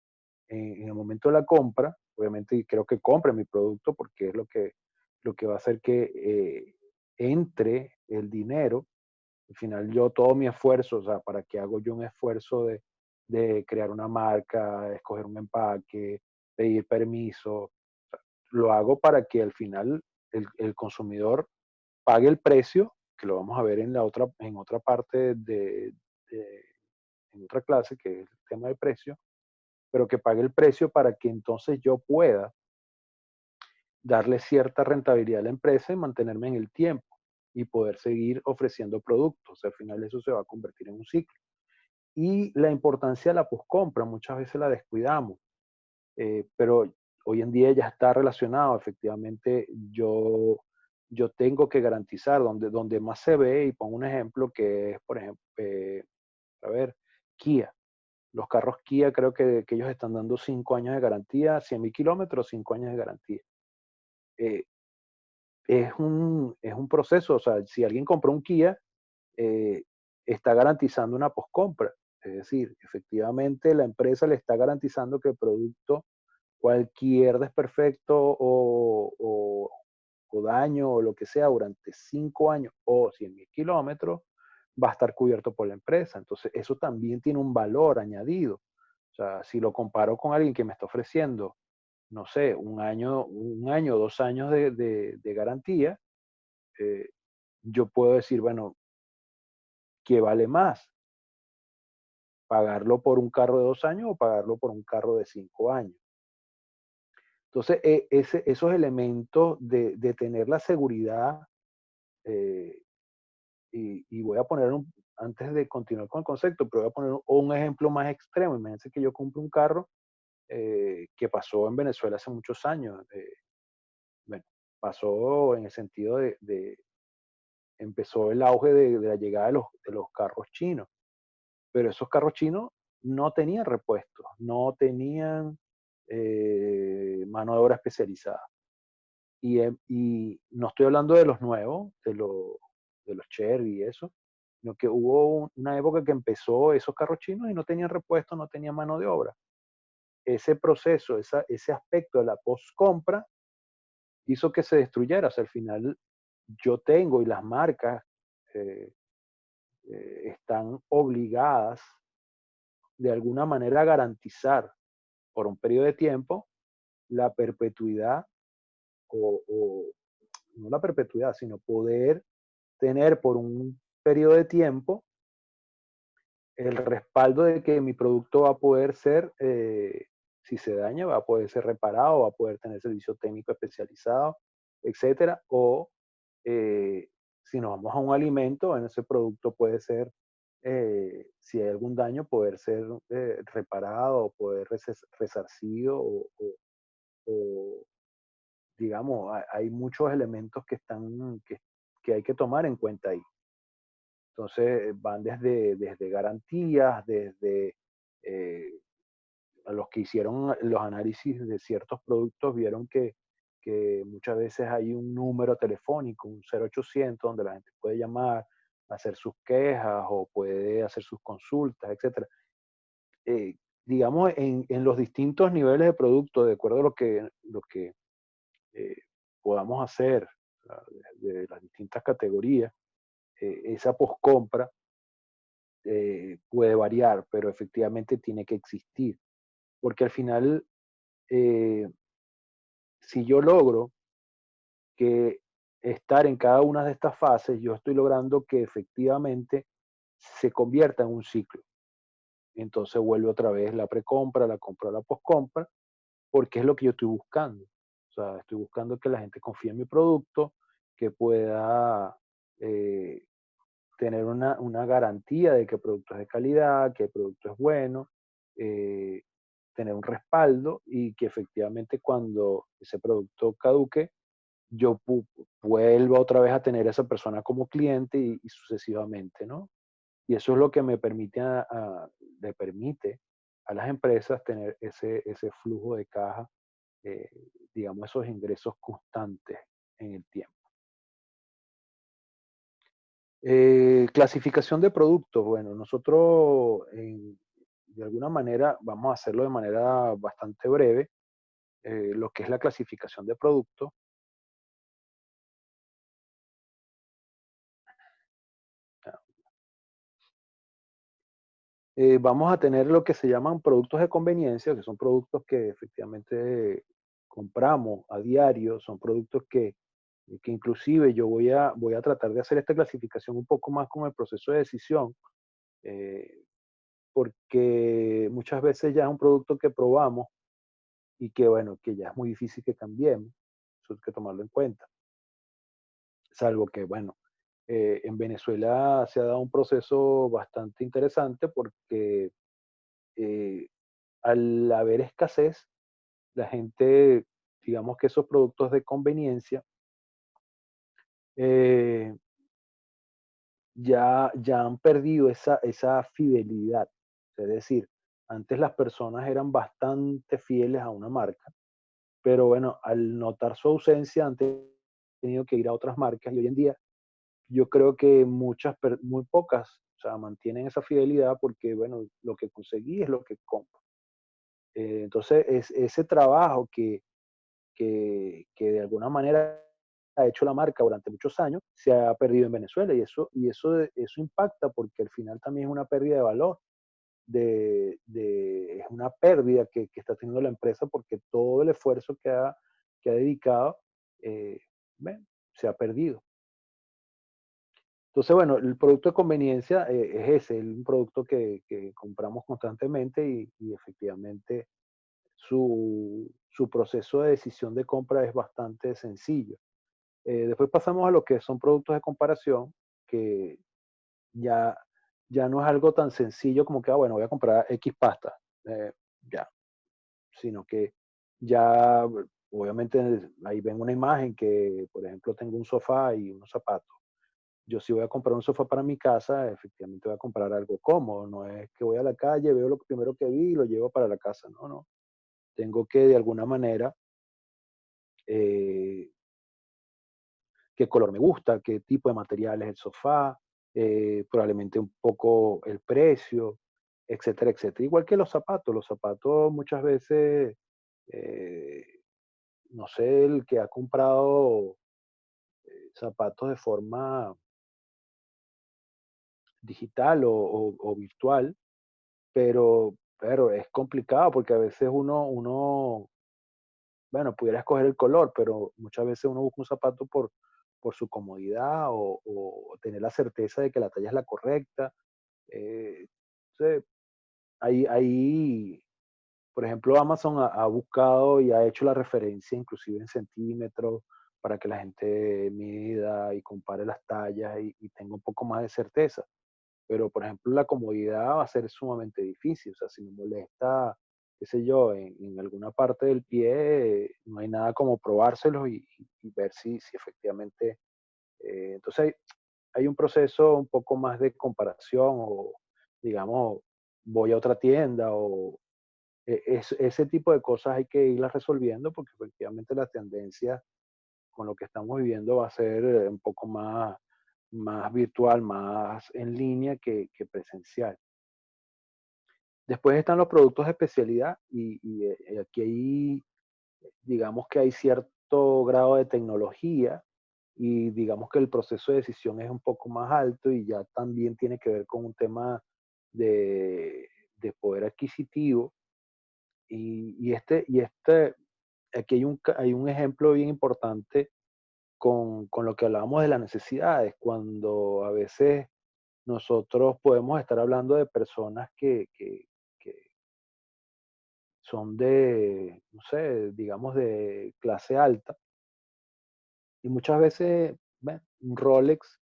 en el momento de la compra, obviamente creo que compre mi producto porque es lo que va a hacer que entre el dinero Al final yo todo mi esfuerzo, o sea, ¿para qué hago yo un esfuerzo de crear una marca, escoger un empaque, pedir permiso? Lo hago para que al final el consumidor pague el precio, que lo vamos a ver en otra parte de- en otra clase, que es el tema del precio, pero que pague el precio para que entonces yo pueda darle cierta rentabilidad a la empresa y mantenerme en el tiempo y poder seguir ofreciendo productos. Al final eso se va a convertir en un ciclo. Y la importancia de la poscompra, muchas veces la descuidamos, pero hoy en día ya está relacionado. Efectivamente, yo tengo que garantizar donde más se ve, y pongo un ejemplo que es, por ejemplo, a ver, Kia. Los carros Kia creo que ellos están dando 5 años de garantía, 100.000 kilómetros, 5 años de garantía. Eh, es un proceso, o sea, si alguien compró un Kia, eh, está garantizando una poscompra. Es decir, efectivamente la empresa le está garantizando que el producto, cualquier desperfecto o daño o lo que sea durante 5 años o 100.000 kilómetros, va a estar cubierto por la empresa. Entonces, eso también tiene un valor añadido. O sea, si lo comparo con alguien que me está ofreciendo, no sé, un año, 2 años de garantía, eh, yo puedo decir, bueno, ¿qué vale más? ¿Pagarlo por un carro de 2 años o pagarlo por un carro de 5 años? Entonces, esos elementos de tener la seguridad, eh, y voy a poner antes de continuar con el concepto, pero voy a poner un ejemplo más extremo. Imagínense que yo compro un carro que pasó en Venezuela hace muchos años. Bueno, pasó en el sentido empezó el auge de la llegada de los carros chinos, pero esos carros chinos no tenían repuestos, no tenían mano de obra especializada. Y no estoy hablando de los nuevos, de los Cherry y eso, sino que hubo una época que empezó esos carros chinos y no tenían repuestos, no tenían mano de obra. Ese proceso, ese aspecto de la post-compra hizo que se destruyera. O sea, al final yo tengo, y las marcas eh, están obligadas de alguna manera a garantizar por un periodo de tiempo la perpetuidad, o no la perpetuidad, sino poder tener por un periodo de tiempo el respaldo de que mi producto va a poder ser, si se daña, va a poder ser reparado, va a poder tener servicio técnico especializado, etcétera. O si nos vamos a un alimento, en ese producto puede ser, si hay algún daño, poder ser reparado o poder resarcido, o, digamos, hay muchos elementos que hay que tomar en cuenta ahí. Entonces van desde garantías, desde eh, a los que hicieron los análisis de ciertos productos vieron que muchas veces hay un número telefónico, un 0800, donde la gente puede llamar, hacer sus quejas o puede hacer sus consultas, etcétera. Eh, digamos, en los distintos niveles de producto, de acuerdo a lo que eh, podamos hacer, de las distintas categorías, esa poscompra puede variar, pero efectivamente tiene que existir. Porque al final, eh, si yo logro que estar en cada una de estas fases, yo estoy logrando que efectivamente se convierta en un ciclo. Entonces vuelve otra vez la precompra, la compra, la poscompra, porque es lo que yo estoy buscando. O sea, estoy buscando que la gente confíe en mi producto, que pueda eh, tener una garantía de que el producto es de calidad, que el producto es bueno, eh, tener un respaldo, y que efectivamente cuando ese producto caduque, yo vuelva otra vez a tener a esa persona como cliente, y sucesivamente, ¿no? Y eso es lo que le permite a las empresas tener ese flujo de caja, eh, digamos, esos ingresos constantes en el tiempo. Clasificación de productos. Bueno, nosotros de alguna manera vamos a hacerlo de manera bastante breve. Lo que es la clasificación de productos. Vamos a tener lo que se llaman productos de conveniencia, que son productos que efectivamente compramos a diario, son productos que inclusive yo voy a tratar de hacer esta clasificación un poco más con el proceso de decisión, eh, porque muchas veces ya es un producto que probamos y que bueno, que ya es muy difícil que cambiemos, eso hay que tomarlo en cuenta, salvo que bueno, en Venezuela se ha dado un proceso bastante interesante porque eh, al haber escasez, la gente, digamos que esos productos de conveniencia, eh, ya han perdido esa fidelidad. Es decir, antes las personas eran bastante fieles a una marca, pero bueno, al notar su ausencia han tenido que ir a otras marcas y hoy en día yo creo que muy pocas, o sea, mantienen esa fidelidad porque, bueno, lo que conseguí es lo que compro. Entonces, ese trabajo que de alguna manera ha hecho la marca durante muchos años, se ha perdido en Venezuela eso impacta porque al final también es una pérdida de valor, es una pérdida que está teniendo la empresa porque todo el esfuerzo que ha dedicado eh, bueno, se ha perdido. Entonces, bueno, el producto de conveniencia es ese, un producto que compramos constantemente y efectivamente su proceso de decisión de compra es bastante sencillo. Después pasamos a lo que son productos de comparación, que ya, ya no es algo tan sencillo como que, bueno, voy a comprar X pasta, ya, sino que ya, obviamente, ahí ven una imagen que, por ejemplo, tengo un sofá y unos zapatos. Yo si voy a comprar un sofá para mi casa, efectivamente voy a comprar algo cómodo, no es que voy a la calle, veo lo primero que vi y lo llevo para la casa, no, no. Tengo que de alguna manera eh, qué color me gusta, qué tipo de material es el sofá, probablemente un poco el precio, etcétera, etcétera. Igual que los zapatos muchas veces, eh, no sé, el que ha comprado zapatos de forma digital o virtual, pero es complicado porque a veces bueno, pudiera escoger el color, pero muchas veces uno busca un zapato por su comodidad o tener la certeza de que la talla es la correcta. Eh, entonces, ahí, por ejemplo, Amazon ha buscado y ha hecho la referencia inclusive en centímetros para que la gente mida y compare las tallas y tenga un poco más de certeza. Pero, por ejemplo, la comodidad va a ser sumamente difícil. O sea, si me molesta, qué sé yo, en alguna parte del pie, no hay nada como probárselo y ver si efectivamente. Entonces, hay un proceso un poco más de comparación o, digamos, voy a otra tienda o ese tipo de cosas hay que irlas resolviendo porque efectivamente la tendencia con lo que estamos viviendo va a ser un poco más virtual, más en línea que presencial. Después están los productos de especialidad y aquí hay, digamos que hay cierto grado de tecnología y digamos que el proceso de decisión es un poco más alto y ya también tiene que ver con un tema de, de poder adquisitivo. Aquí hay un ejemplo bien importante con lo que hablábamos de las necesidades, cuando a veces nosotros podemos estar hablando de personas que son de, no sé, digamos de clase alta, y muchas veces, bueno, un Rolex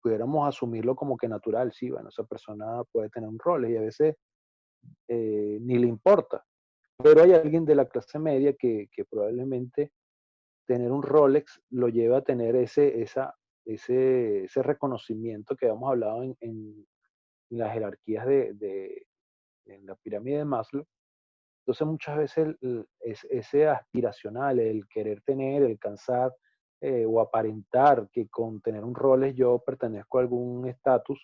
pudiéramos asumirlo como que natural, sí, bueno, esa persona puede tener un Rolex y a veces ni le importa, pero hay alguien de la clase media que probablemente tener un Rolex lo lleva a tener ese reconocimiento que habíamos hablado en las jerarquías en la pirámide de Maslow. Entonces muchas veces ese aspiracional, el querer tener, el cansar o aparentar que con tener un Rolex yo pertenezco a algún estatus,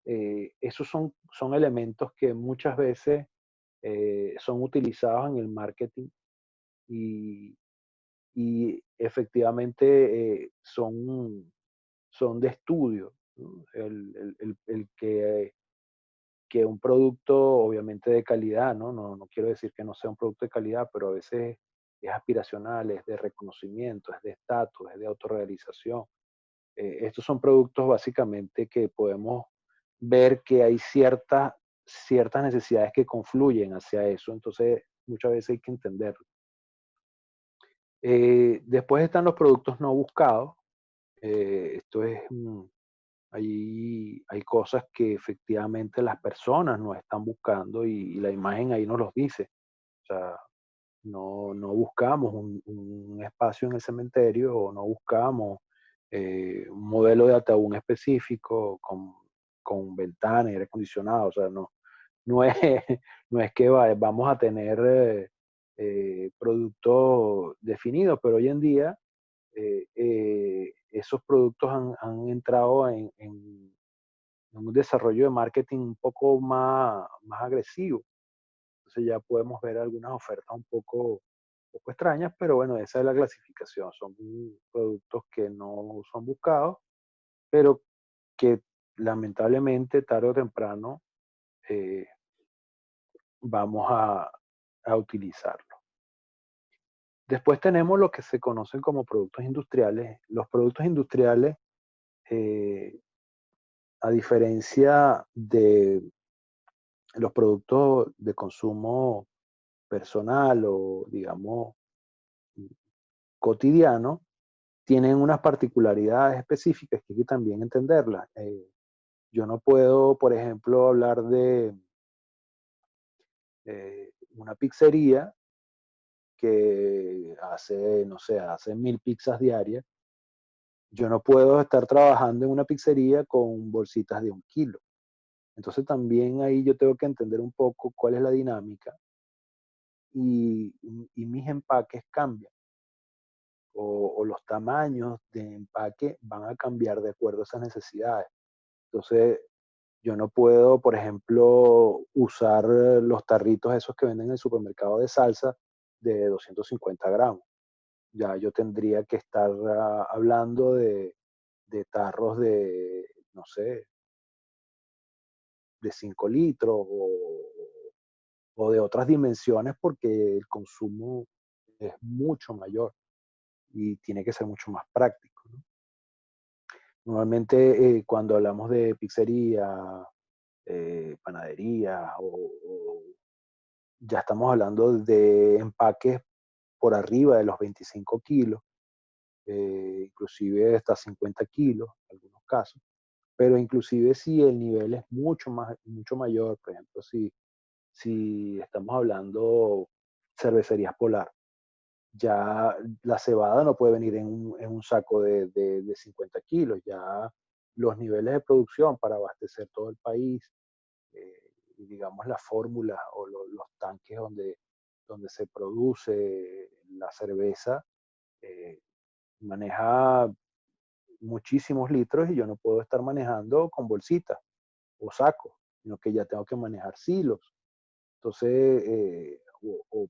esos son elementos que muchas veces son utilizados en el marketing y, y efectivamente son de estudio, ¿no? El que que un producto obviamente de calidad, ¿no? No quiero decir que no sea un producto de calidad, pero a veces es aspiracional, es de reconocimiento, es de estatus, es de autorrealización. Estos son productos básicamente que podemos ver que hay ciertas necesidades que confluyen hacia eso, entonces muchas veces hay que entenderlo. Después están los productos no buscados. Esto es, hay cosas que efectivamente las personas no están buscando y la imagen ahí nos los dice. O sea, no buscamos un espacio en el cementerio o no buscamos un modelo de ataúd específico con ventana y aire acondicionado. O sea, no es, no es que vamos a tener productos definidos, pero hoy en día esos productos han entrado en un desarrollo de marketing un poco más agresivo. Entonces ya podemos ver algunas ofertas un poco extrañas, pero bueno, esa es la clasificación. Son productos que no son buscados, pero que lamentablemente tarde o temprano eh, vamos a utilizarlo. Después tenemos lo que se conocen como productos industriales. Los productos industriales, eh, a diferencia de los productos de consumo personal o, digamos, cotidiano, tienen unas particularidades específicas que hay que también entenderlas. Yo no puedo, por ejemplo, hablar de una pizzería que hace, no sé, hace 1000 pizzas diarias. Yo no puedo estar trabajando en una pizzería con bolsitas de 1 kilo. Entonces también ahí yo tengo que entender un poco cuál es la dinámica y mis empaques cambian o los tamaños de empaque van a cambiar de acuerdo a esas necesidades. Entonces, yo no puedo, por ejemplo, usar los tarritos esos que venden en el supermercado de salsa de 250 gramos. Ya yo tendría que estar hablando de tarros de, no sé, de 5 litros o de otras dimensiones porque el consumo es mucho mayor y tiene que ser mucho más práctico, ¿no? Normalmente cuando hablamos de pizzería, panadería o ya estamos hablando de empaques por arriba de los 25 kilos, inclusive hasta 50 kilos en algunos casos, pero inclusive si el nivel es mucho mayor, por ejemplo, si estamos hablando cervecerías Polar, ya la cebada no puede venir en un saco de 50 kilos, ya los niveles de producción para abastecer todo el país, y digamos las fórmulas o los tanques donde se produce la cerveza, eh, maneja muchísimos litros y yo no puedo estar manejando con bolsitas o sacos, sino que ya tengo que manejar silos. Entonces, o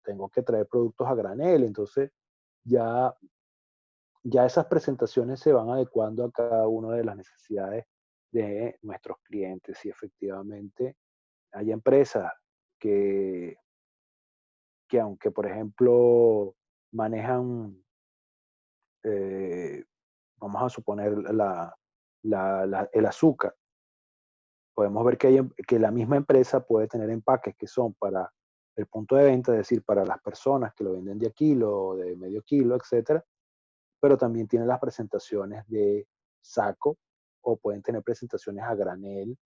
tengo que traer productos a granel. Entonces, ya, ya esas presentaciones se van adecuando a cada una de las necesidades de nuestros clientes y efectivamente hay empresas que, que aunque, por ejemplo, manejan, eh, vamos a suponer, el azúcar, podemos ver que la misma empresa puede tener empaques que son para el punto de venta, es decir, para las personas que lo venden de a kilo, de medio kilo, etcétera, pero también tiene las presentaciones de saco o pueden tener presentaciones a granel,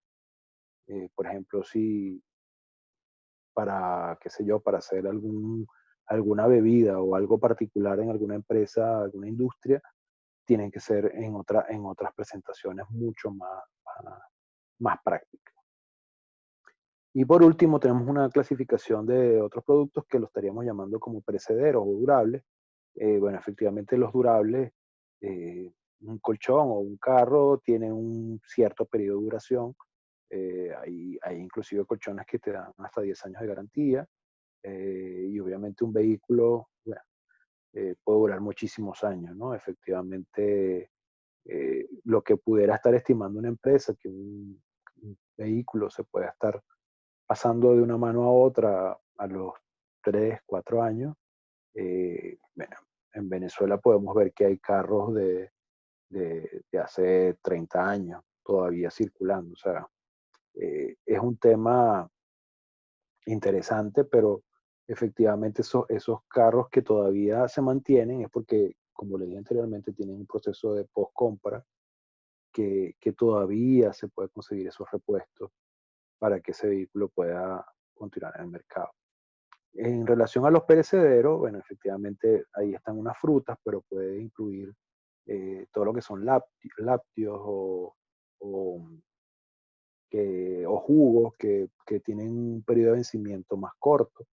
por ejemplo, si para, qué sé yo, para hacer alguna bebida o algo particular en alguna empresa, alguna industria, tienen que ser en otras presentaciones mucho más prácticas. Y por último, tenemos una clasificación de otros productos que lo estaríamos llamando como perecederos o durables. Bueno, efectivamente los durables, un colchón o un carro tiene un cierto periodo de duración. Hay inclusive colchones que te dan hasta 10 años de garantía. Y obviamente un vehículo, bueno, puede durar muchísimos años, ¿no? Efectivamente, lo que pudiera estar estimando una empresa, que un vehículo se pueda estar pasando de una mano a otra a los 3, 4 años. Bueno, en Venezuela podemos ver que hay carros de hace 30 años todavía circulando. O sea, es un tema interesante, pero efectivamente esos carros que todavía se mantienen es porque, como le dije anteriormente, tienen un proceso de post-compra que todavía se puede conseguir esos repuestos para que ese vehículo pueda continuar en el mercado. En relación a los perecederos, bueno, efectivamente ahí están unas frutas, pero puede incluir todo lo que son lácteos o, o jugos que tienen un periodo de vencimiento más corto.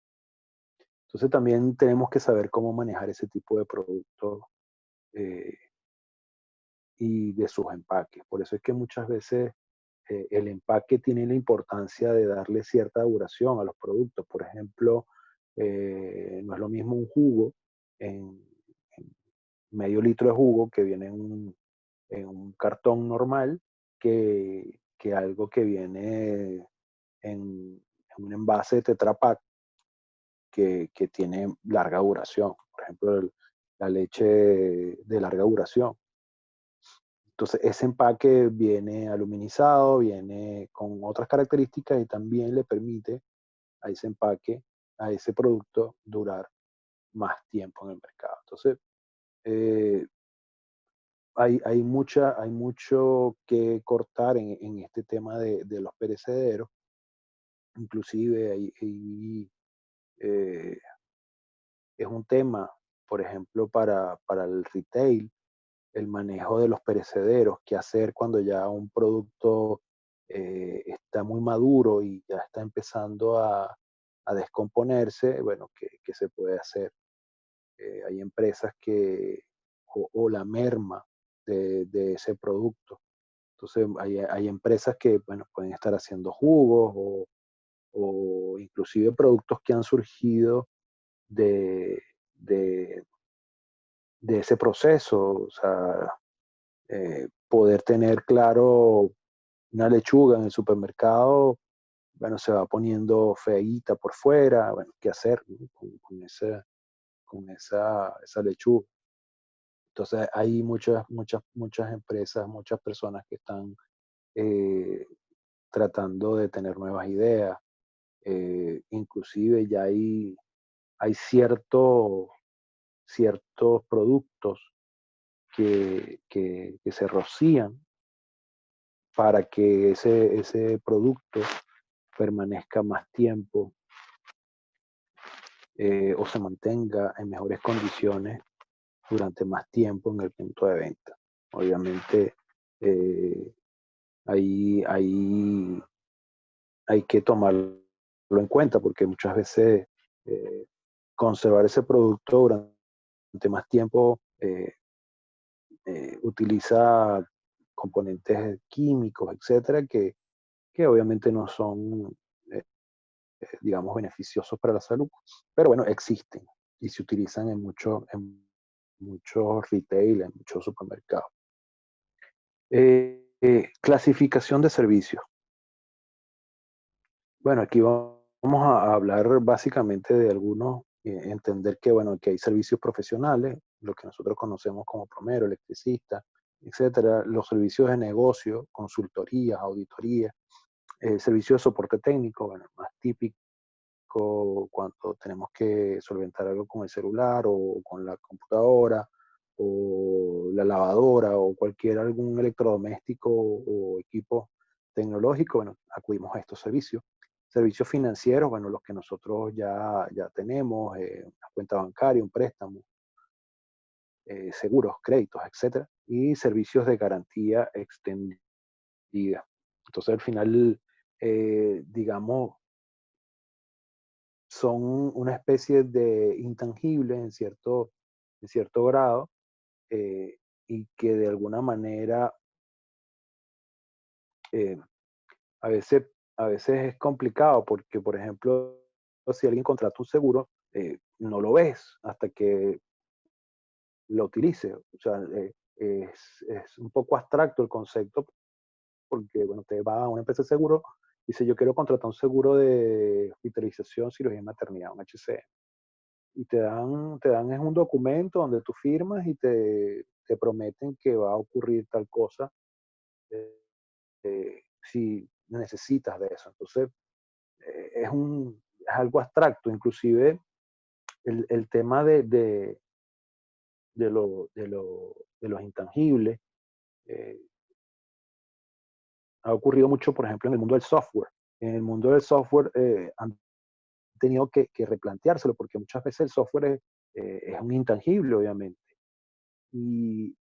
Entonces también tenemos que saber cómo manejar ese tipo de productos eh, y de sus empaques. Por eso es que muchas veces el empaque tiene la importancia de darle cierta duración a los productos. Por ejemplo, no es lo mismo un jugo en medio litro de jugo que viene en un cartón normal que algo que viene en un envase de Tetra Pak que tiene larga duración. Por ejemplo, la leche de larga duración. Entonces, ese empaque viene aluminizado, viene con otras características y también le permite a ese empaque, a ese producto, durar más tiempo en el mercado. Entonces, eh, hay mucho que cortar en este tema de los perecederos. Inclusive eh, es un tema, por ejemplo, para el retail, el manejo de los perecederos, qué hacer cuando ya un producto está muy maduro y ya está empezando a descomponerse. Bueno, ¿qué se puede hacer? Hay empresas o la merma de ese producto. Entonces, hay empresas que, bueno, pueden estar haciendo jugos o inclusive productos que han surgido de, de, de ese proceso. O sea, poder tener claro una lechuga en el supermercado, bueno, se va poniendo feíta por fuera, bueno, ¿qué hacer, no? Esa lechuga? Entonces hay muchas empresas, muchas personas que están eh, tratando de tener nuevas ideas. Inclusive ya hay ciertos productos que se rocían para que ese producto permanezca más tiempo o se mantenga en mejores condiciones durante más tiempo en el punto de venta. Obviamente, eh, ahí hay que tomarlo en cuenta porque muchas veces eh, conservar ese producto durante más tiempo utiliza componentes químicos, etcétera, que obviamente no son, digamos, beneficiosos para la salud. Pero bueno, existen y se utilizan en muchos retail, en muchos supermercados. Clasificación de servicios. Bueno, aquí vamos a hablar básicamente de algunos, entender que, bueno, que hay servicios profesionales, lo que nosotros conocemos como plomero, electricista, etcétera, los servicios de negocio, consultorías, auditorías, servicios de soporte técnico, bueno, más típico cuando tenemos que solventar algo con el celular o con la computadora o la lavadora o algún electrodoméstico o equipo tecnológico, bueno, acudimos a estos servicios. Servicios financieros, bueno, los que nosotros ya tenemos, una cuenta bancaria, un préstamo, seguros, créditos, etcétera, y servicios de garantía extendida. Entonces, al final, digamos, son una especie de intangibles en cierto grado, y que de alguna manera eh, a veces, a veces es complicado porque, por ejemplo, si alguien contrata un seguro, no lo ves hasta que lo utilice. O sea, es un poco abstracto el concepto porque, bueno, te va a una empresa de seguro y dice, yo quiero contratar un seguro de hospitalización, cirugía y maternidad, un HCM. Y te dan es un documento donde tú firmas y te prometen que va a ocurrir tal cosa eh, si necesitas de eso. Entonces, es algo abstracto, inclusive el tema de los intangibles eh, ha ocurrido mucho, por ejemplo, en el mundo del software. En el mundo del software han tenido que replanteárselo porque muchas veces el software es un intangible, obviamente. Y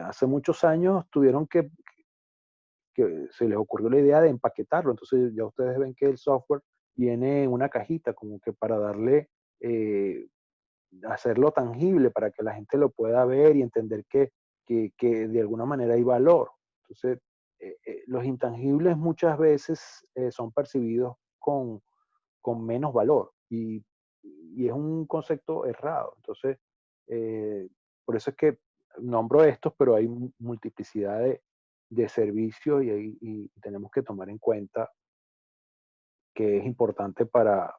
hace muchos años tuvieron que se les ocurrió la idea de empaquetarlo. Entonces ya ustedes ven que el software viene en una cajita como que para darle, hacerlo tangible, para que la gente lo pueda ver y entender que de alguna manera hay valor. Entonces, los intangibles muchas veces son percibidos con menos valor y es un concepto errado. Entonces, eh, por eso es que nombro estos, pero hay multiplicidad de servicios y tenemos que tomar en cuenta que es importante para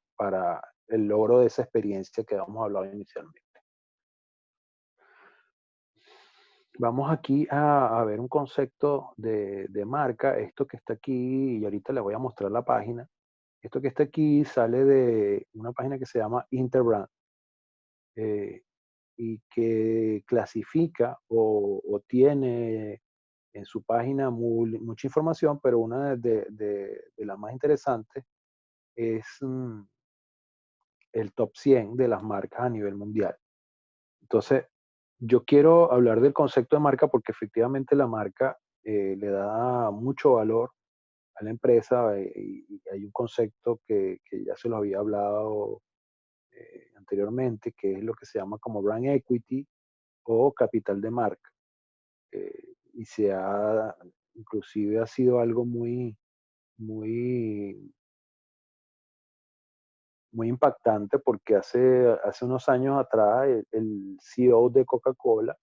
el logro de esa experiencia que hemos hablado inicialmente. Vamos aquí a ver un concepto de marca. Esto que está aquí, y ahorita les voy a mostrar la página. Esto que está aquí sale de una página que se llama Interbrand. eh, y que clasifica o tiene en su página mucha información, pero una de las más interesantes es el top 100 de las marcas a nivel mundial. Entonces, yo quiero hablar del concepto de marca porque efectivamente la marca le da mucho valor a la empresa y hay un concepto que ya se lo había hablado anteriormente, que es lo que se llama como brand equity o capital de marca. Y inclusive ha sido algo muy, muy impactante porque hace unos años atrás el CEO de Coca-Cola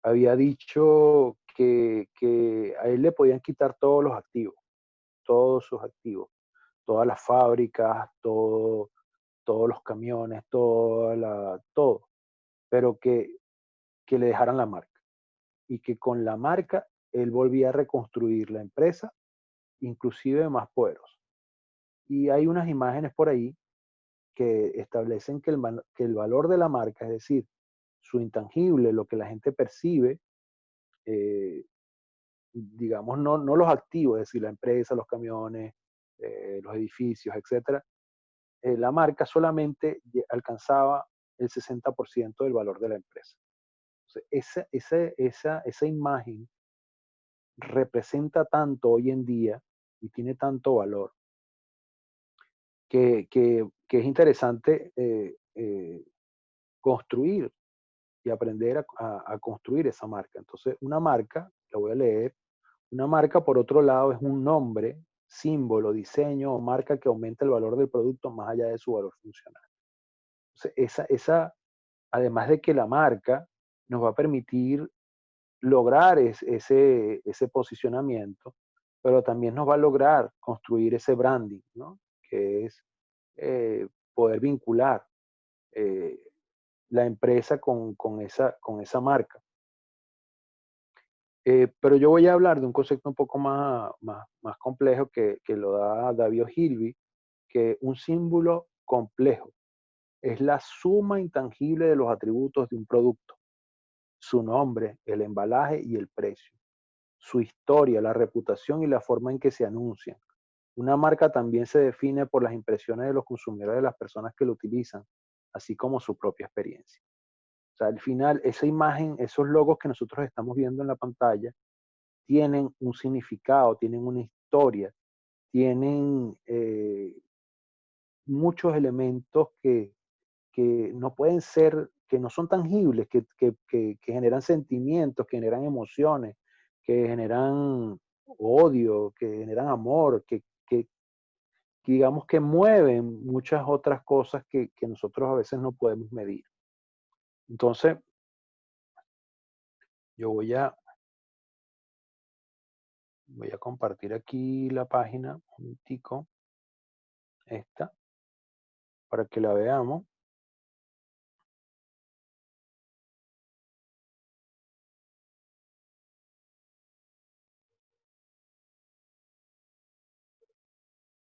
había dicho que a él le podían quitar todos los activos, todos sus activos, todas las fábricas, todos los camiones, todo, pero que le dejaran la marca y que con la marca él volvía a reconstruir la empresa, inclusive más poderosa. Y hay unas imágenes por ahí que establecen que el valor de la marca, es decir, su intangible, lo que la gente percibe, eh, digamos, no los activos, es decir, la empresa, los camiones, los edificios, etcétera, la marca solamente alcanzaba el 60% del valor de la empresa. Entonces, esa imagen representa tanto hoy en día y tiene tanto valor que es interesante construir y aprender a construir esa marca. Entonces, una marca, la voy a leer, una marca por otro lado es un nombre, símbolo, diseño o marca que aumenta el valor del producto más allá de su valor funcional. Entonces, además de que la marca nos va a permitir lograr ese posicionamiento, pero también nos va a lograr construir ese branding, ¿no? Que es poder vincular eh, la empresa con esa marca. Pero yo voy a hablar de un concepto un poco más complejo que lo da David Ogilvy, que un símbolo complejo es la suma intangible de los atributos de un producto, su nombre, el embalaje y el precio, su historia, la reputación y la forma en que se anuncian. Una marca también se define por las impresiones de los consumidores de las personas que lo utilizan, así como su propia experiencia. O sea, al final, esa imagen, esos logos que nosotros estamos viendo en la pantalla, tienen un significado, tienen una historia, tienen muchos elementos que no pueden ser, que no son tangibles, que generan sentimientos, que generan emociones, que generan odio, que generan amor, que digamos que mueven muchas otras cosas que nosotros a veces no podemos medir. Entonces, yo voy Voy a compartir aquí la página, un momentico, esta, para que la veamos.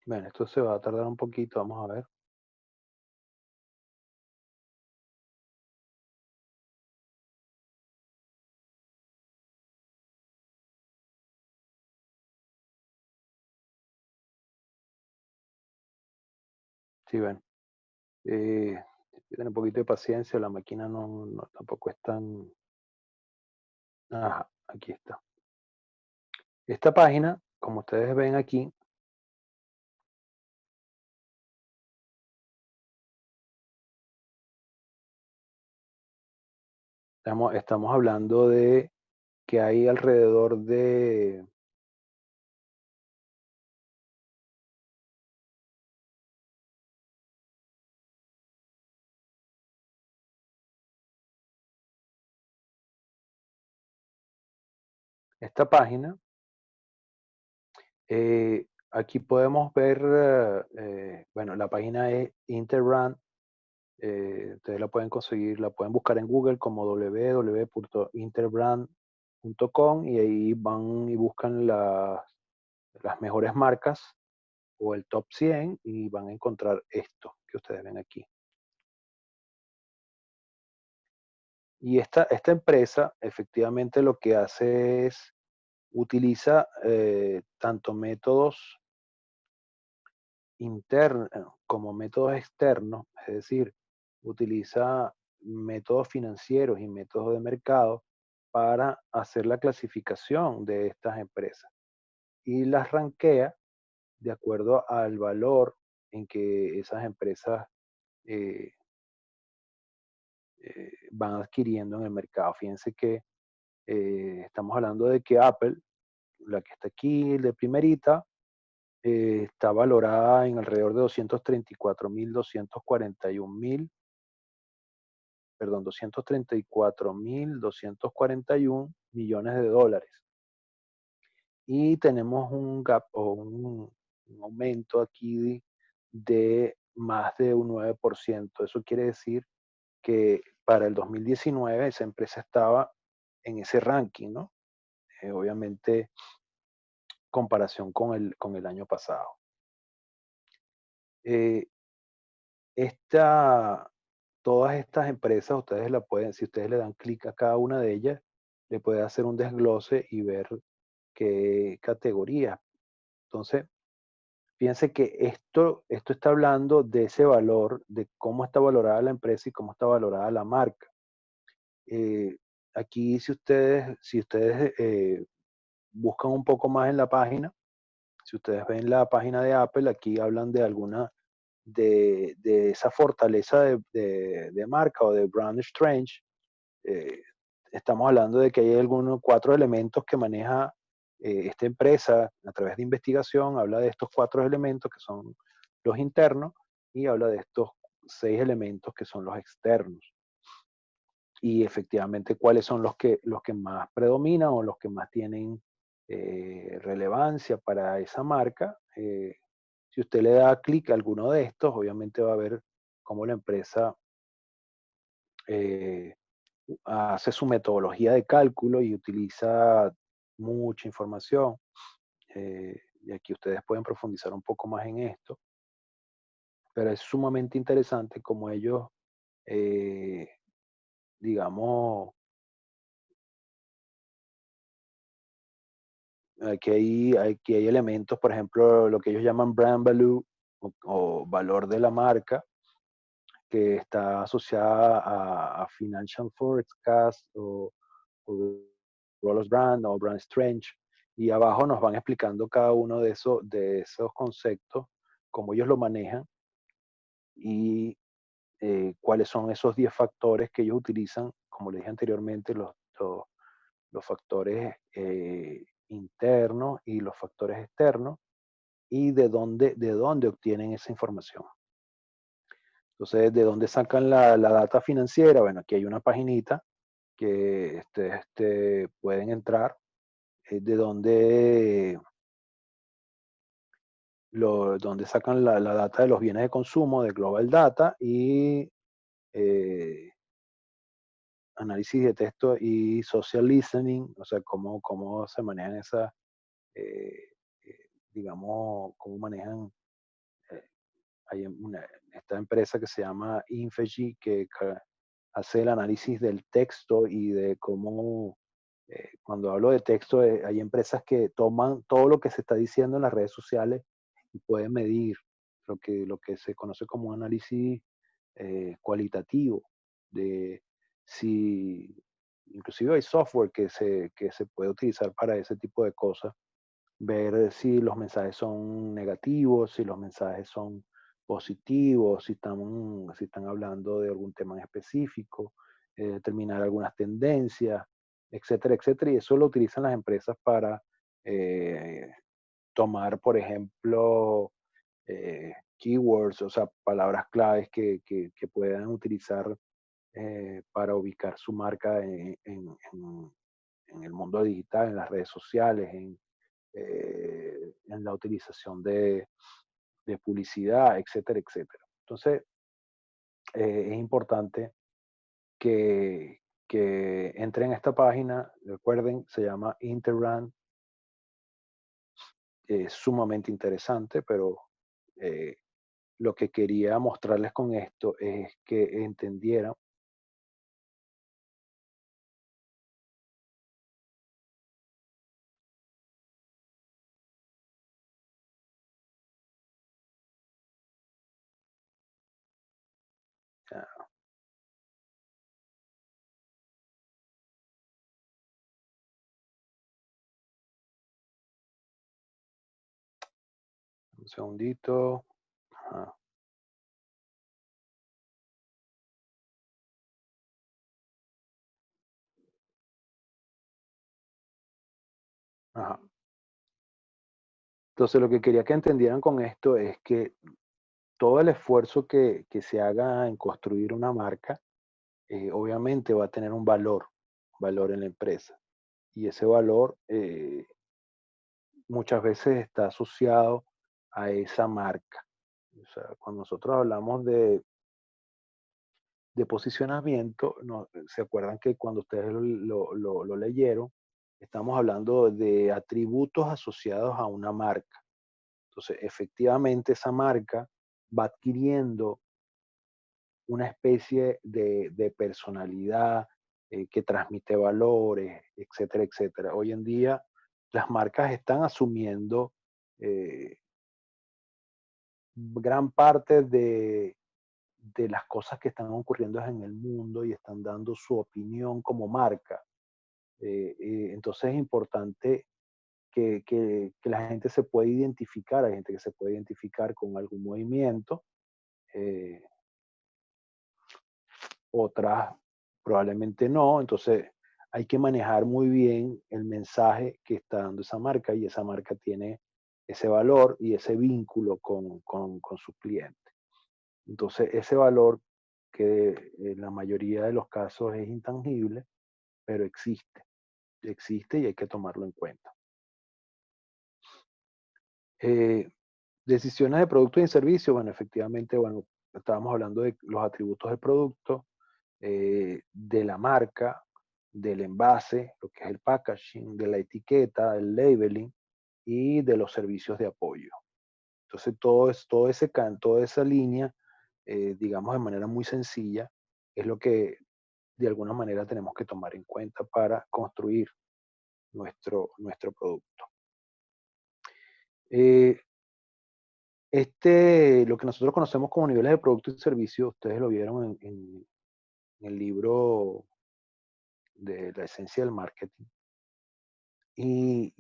Bueno, esto se va a tardar un poquito, vamos a ver. Sí, ven. Tienen un poquito de paciencia, la máquina tampoco es tan... Ajá, aquí está. Esta página, como ustedes ven aquí, estamos hablando de que hay alrededor de... Esta página, aquí podemos ver, bueno, la página es Interbrand. Ustedes la pueden conseguir, la pueden buscar en Google como www.interbrand.com y ahí van y buscan las mejores marcas o el top 100 y van a encontrar esto que ustedes ven aquí. Y esta empresa efectivamente lo que hace es, utiliza tanto métodos internos como métodos externos, es decir, utiliza métodos financieros y métodos de mercado para hacer la clasificación de estas empresas y las rankea de acuerdo al valor en que esas empresas eh, van adquiriendo en el mercado. Fíjense que estamos hablando de que Apple, la que está aquí de primerita, está valorada en alrededor de 234.241.000, perdón, 234.241 millones de dólares. Y tenemos un gap o un aumento aquí de más de un 9%. Eso quiere decir que para el 2019 esa empresa estaba en ese ranking, ¿no? Obviamente, comparación con el año pasado. Eh, esta, Todas estas empresas, ustedes la pueden, si ustedes le dan clic a cada una de ellas, le puede hacer un desglose y ver qué categoría. Entonces, fíjense que esto está hablando de ese valor, de cómo está valorada la empresa y cómo está valorada la marca. Eh, Aquí, si ustedes buscan un poco más en la página, si ustedes ven la página de Apple, aquí hablan de alguna de esa fortaleza de marca o de brand strength. eh, Estamos hablando de que hay algunos 4 elementos que maneja esta empresa a través de investigación. Habla de estos 4 elementos que son los internos y habla de estos 6 elementos que son los externos. Y efectivamente cuáles son los que más predominan o los que más tienen relevancia para esa marca. Si usted le da clic a alguno de estos, obviamente va a ver cómo la empresa eh, hace su metodología de cálculo y utiliza mucha información. Y aquí ustedes pueden profundizar un poco más en esto, pero es sumamente interesante como ellos, eh, digamos, aquí hay elementos, por ejemplo, lo que ellos llaman brand value o valor de la marca, que está asociada a financial forecast o Rolos Brand o Brand Strength, y abajo nos van explicando cada uno de esos conceptos, cómo ellos lo manejan y cuáles son esos 10 factores que ellos utilizan, como les dije anteriormente, los factores internos y los factores externos, y de dónde obtienen esa información. Entonces, ¿de dónde sacan la data financiera? Bueno, aquí hay una paginita que pueden entrar de donde sacan la data de los bienes de consumo, de Global Data, y eh, análisis de texto y social listening, o sea, cómo se manejan esas, eh, digamos, cómo manejan, eh, hay esta empresa que se llama Infegi, que hace el análisis del texto y de cómo, cuando hablo de texto, hay empresas que toman todo lo que se está diciendo en las redes sociales y pueden medir lo que se conoce como un análisis cualitativo de si, inclusive hay software que se puede utilizar para ese tipo de cosas, ver si los mensajes son negativos, si los mensajes son positivos, si están hablando de algún tema en específico, determinar algunas tendencias, etcétera, etcétera. Y eso lo utilizan las empresas para eh, tomar, por ejemplo, keywords, o sea, palabras claves que puedan utilizar para ubicar su marca en el mundo digital, en las redes sociales, en la utilización de publicidad, etcétera, etcétera. Entonces, es importante que, que entren a esta página, recuerden, se llama Interrand, es sumamente interesante, pero eh, lo que quería mostrarles con esto es que entendieran. Ah, un segundito. Ajá, ajá. Entonces, lo que quería que entendieran con esto es que todo el esfuerzo que se haga en construir una marca, obviamente va a tener un valor en la empresa. Y ese valor muchas veces está asociado a esa marca. O sea, cuando nosotros hablamos de posicionamiento, no, se acuerdan que cuando ustedes lo leyeron, estamos hablando de atributos asociados a una marca. Entonces, efectivamente, esa marca va adquiriendo una especie de personalidad que transmite valores, etcétera, etcétera. Hoy en día, las marcas están asumiendo eh, gran parte de las cosas que están ocurriendo en el mundo y están dando su opinión como marca. Entonces es importante que la gente se pueda identificar, hay gente que se puede identificar con algún movimiento, eh, otras probablemente no, entonces hay que manejar muy bien el mensaje que está dando esa marca y esa marca tiene ese valor y ese vínculo con su cliente. Entonces ese valor que en la mayoría de los casos es intangible, pero existe y hay que tomarlo en cuenta. Eh, Decisiones de producto y servicio, bueno, efectivamente, bueno, estábamos hablando de los atributos del producto, de la marca, del envase, lo que es el packaging, de la etiqueta, el labeling y de los servicios de apoyo. Entonces, toda esa línea, digamos de manera muy sencilla, es lo que de alguna manera tenemos que tomar en cuenta para construir nuestro producto. Eh, lo que nosotros conocemos como niveles de producto y servicio, ustedes lo vieron en el libro de la esencia del marketing. Y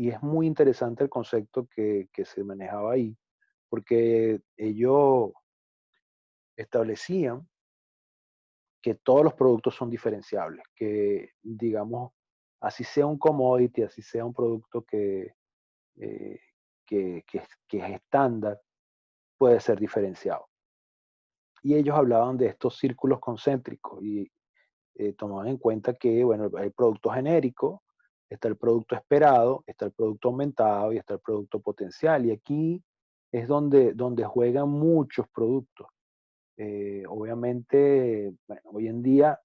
es muy interesante el concepto que se manejaba ahí, porque ellos establecían que todos los productos son diferenciables, que digamos, así sea un commodity, así sea un producto eh, que es estándar, puede ser diferenciado. Y ellos hablaban de estos círculos concéntricos y tomaban en cuenta que, bueno, hay productos genéricos, está el producto esperado, está el producto aumentado y está el producto potencial. Y aquí es donde juegan muchos productos. Obviamente, bueno, hoy en día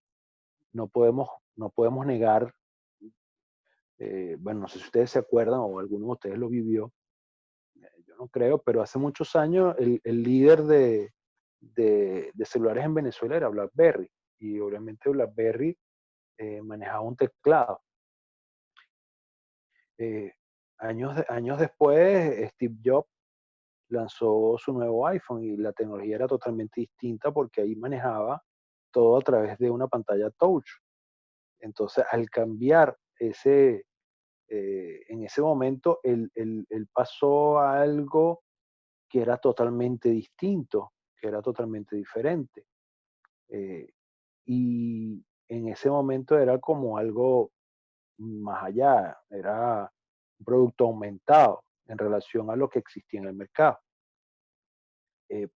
no podemos negar, bueno, no sé si ustedes se acuerdan o alguno de ustedes lo vivió, yo no creo, pero hace muchos años el líder de celulares en Venezuela era BlackBerry. Y obviamente BlackBerry manejaba un teclado. Eh, años después, Steve Jobs lanzó su nuevo iPhone y la tecnología era totalmente distinta porque ahí manejaba todo a través de una pantalla touch. Entonces, al cambiar en ese momento, él pasó a algo que era totalmente distinto, que era totalmente diferente. Eh, y en ese momento era como algo más allá, era un producto aumentado en relación a lo que existía en el mercado.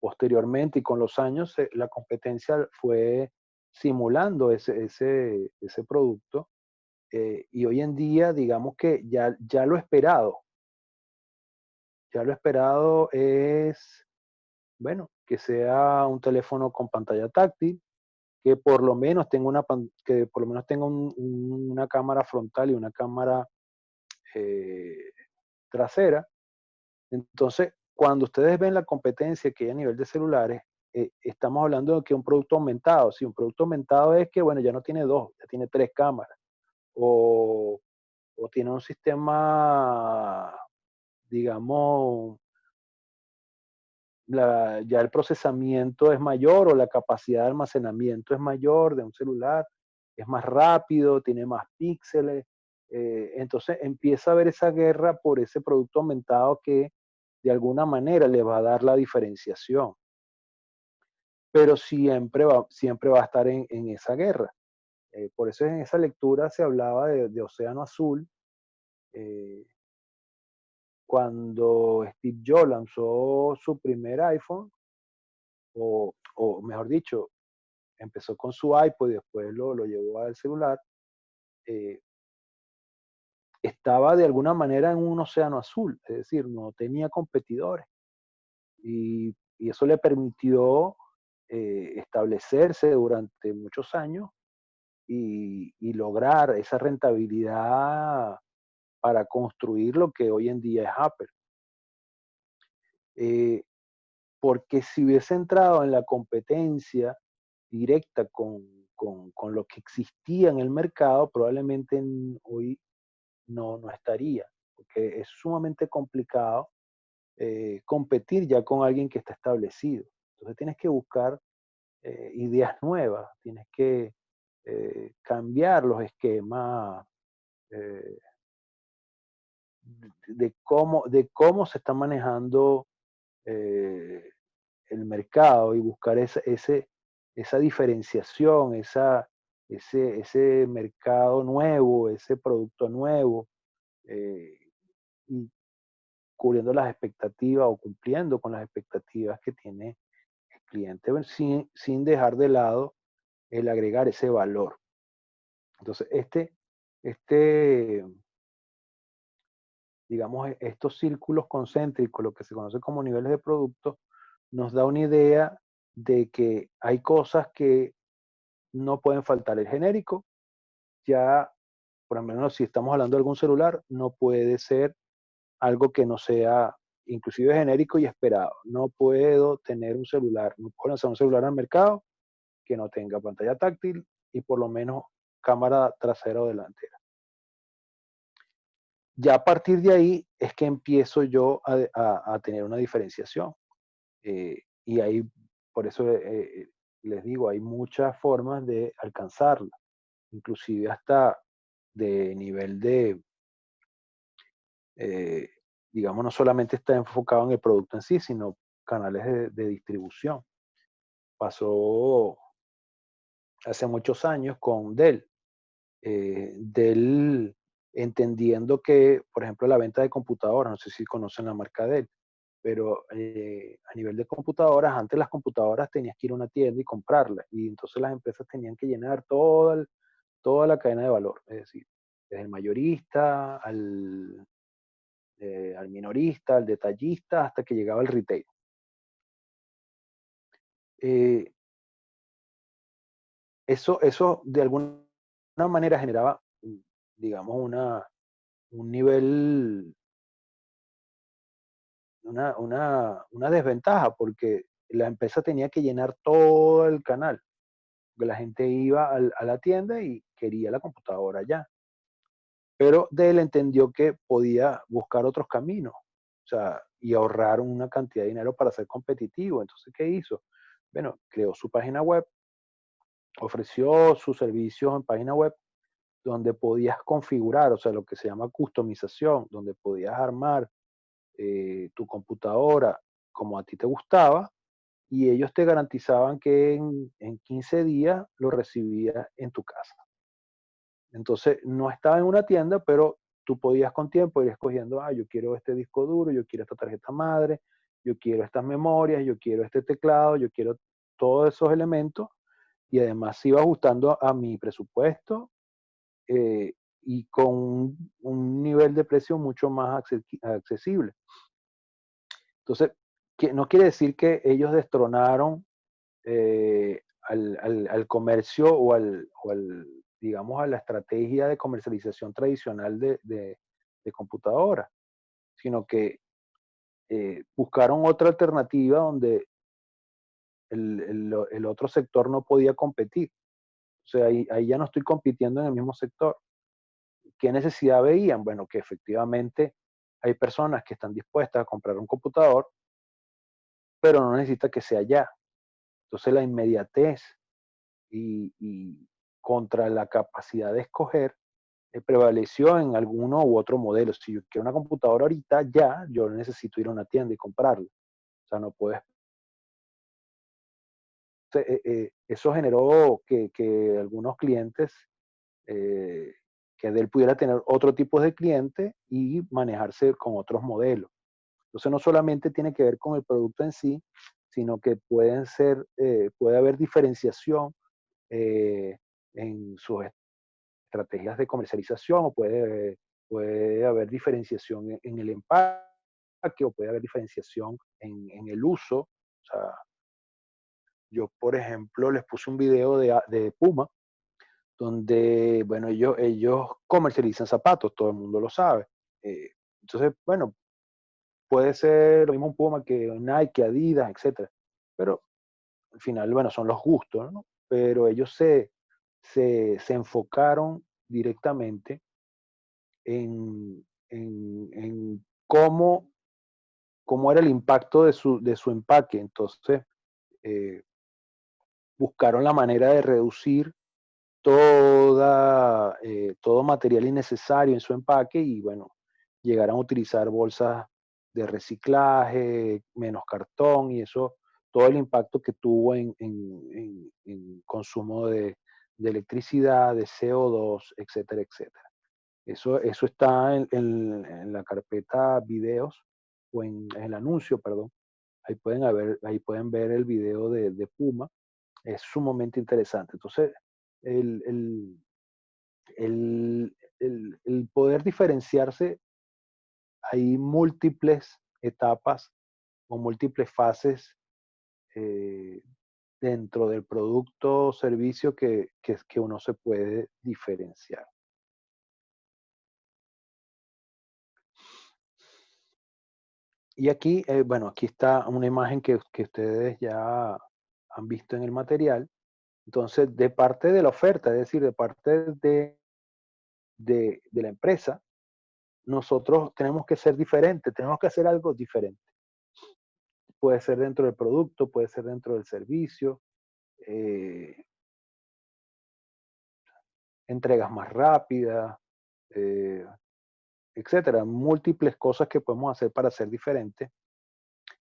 Posteriormente y con los años, la competencia fue simulando ese producto, y hoy en día, digamos que ya lo esperado es, bueno, que sea un teléfono con pantalla táctil, que por lo menos tenga que por lo menos tenga una cámara frontal y una cámara eh, trasera. Entonces, cuando ustedes ven la competencia que hay a nivel de celulares, estamos hablando de que un producto aumentado, si un producto aumentado es que, bueno, ya no tiene dos, ya tiene tres cámaras, o, o tiene un sistema, digamos, ya el procesamiento es mayor o la capacidad de almacenamiento es mayor de un celular, es más rápido, tiene más píxeles. Entonces empieza a haber esa guerra por ese producto aumentado que de alguna manera le va a dar la diferenciación, pero siempre va a estar en esa guerra. Por eso en esa lectura se hablaba de Océano Azul, eh, cuando Steve Jobs lanzó su primer iPhone, o mejor dicho, empezó con su iPod y después lo llevó al celular. eh, Estaba de alguna manera en un océano azul, es decir, no tenía competidores. Y eso le permitió establecerse durante muchos años y lograr esa rentabilidad para construir lo que hoy en día es Apple. Eh, Porque si hubiese entrado en la competencia directa con lo que existía en el mercado, probablemente hoy no estaría, porque es sumamente complicado competir ya con alguien que está establecido. Entonces tienes que buscar ideas nuevas, tienes que cambiar los esquemas eh, de cómo se está manejando eh, el mercado y buscar esa diferenciación, ese mercado nuevo, ese producto nuevo, eh, y cubriendo las expectativas o cumpliendo con las expectativas que tiene el cliente, bueno, sin dejar de lado el agregar ese valor. Entonces, este, digamos, estos círculos concéntricos, lo que se conoce como niveles de producto, nos da una idea de que hay cosas que no pueden faltar. El genérico, ya, por lo menos si estamos hablando de algún celular, no puede ser algo que no sea inclusive genérico y esperado. No puedo tener un celular, no puedo lanzar un celular al mercado que no tenga pantalla táctil y por lo menos cámara trasera o delantera. Ya a partir de ahí es que empiezo yo a tener una diferenciación. Y ahí, por eso les digo, hay muchas formas de alcanzarla, inclusive hasta de nivel eh, digamos, no solamente está enfocado en el producto en sí, sino canales de distribución. Pasó hace muchos años con Dell. Dell entendiendo que, por ejemplo, la venta de computadoras, no sé si conocen la marca Dell, pero a nivel de computadoras, antes las computadoras tenías que ir a una tienda y comprarlas, y entonces las empresas tenían que llenar toda la cadena de valor. Es decir, desde el mayorista al minorista, al detallista, hasta que llegaba el retail. Eh, eso de alguna manera generaba, digamos, un nivel, una desventaja, porque la empresa tenía que llenar todo el canal, porque la gente iba a la tienda y quería la computadora ya. Pero Dell entendió que podía buscar otros caminos, o sea, y ahorrar una cantidad de dinero para ser competitivo. Entonces, ¿qué hizo? Bueno, creó su página web, ofreció sus servicios en página web donde podías configurar, o sea, lo que se llama customización, donde podías armar tu computadora como a ti te gustaba y ellos te garantizaban que en 15 días lo recibías en tu casa. Entonces, no estaba en una tienda, pero tú podías con tiempo ir escogiendo, yo quiero este disco duro, yo quiero esta tarjeta madre, yo quiero estas memorias, yo quiero este teclado, yo quiero todos esos elementos y además se iba ajustando a mi presupuesto y con un nivel de precio mucho más accesible. Entonces, no quiere decir que ellos destronaron al comercio digamos, a la estrategia de comercialización tradicional de computadoras, sino que buscaron otra alternativa donde el otro sector no podía competir. O sea, ahí ya no estoy compitiendo en el mismo sector. ¿Qué necesidad veían? Bueno, que efectivamente hay personas que están dispuestas a comprar un computador, pero no necesita que sea ya. Entonces la inmediatez y contra la capacidad de escoger prevaleció en alguno u otro modelo. Si yo quiero una computadora ahorita, ya, yo necesito ir a una tienda y comprarla. O sea, no puedes. Eso generó que algunos clientes, eh, que Dell pudiera tener otro tipo de cliente y manejarse con otros modelos. Entonces, no solamente tiene que ver con el producto en sí, sino que puede haber diferenciación en sus estrategias de comercialización o puede haber diferenciación en el empaque o puede haber diferenciación en el uso. O sea, yo, por ejemplo, les puse un video de Puma donde, bueno, ellos comercializan zapatos, todo el mundo lo sabe. Entonces, bueno, puede ser lo mismo un Puma que Nike, Adidas, etcétera. Pero al final, bueno, son los gustos, ¿no? Pero ellos se enfocaron directamente en cómo era el impacto de su empaque. Entonces, eh, buscaron la manera de reducir todo material innecesario en su empaque y, bueno, llegaron a utilizar bolsas de reciclaje, menos cartón y eso, todo el impacto que tuvo en consumo de electricidad, de CO2, etcétera, etcétera. Eso está en la carpeta videos o en el anuncio, perdón. Ahí pueden ver el video de Puma. Es sumamente interesante. Entonces, el, el- el poder diferenciarse, hay múltiples etapas o múltiples fases eh, dentro del producto o servicio que uno se puede diferenciar. Y aquí, bueno, aquí está una imagen que ustedes ya han visto en el material. Entonces, de parte de la oferta, es decir, de parte de la empresa, nosotros tenemos que ser diferentes, tenemos que hacer algo diferente. Puede ser dentro del producto, puede ser dentro del servicio, eh, entregas más rápidas, eh, etcétera. Múltiples cosas que podemos hacer para ser diferentes.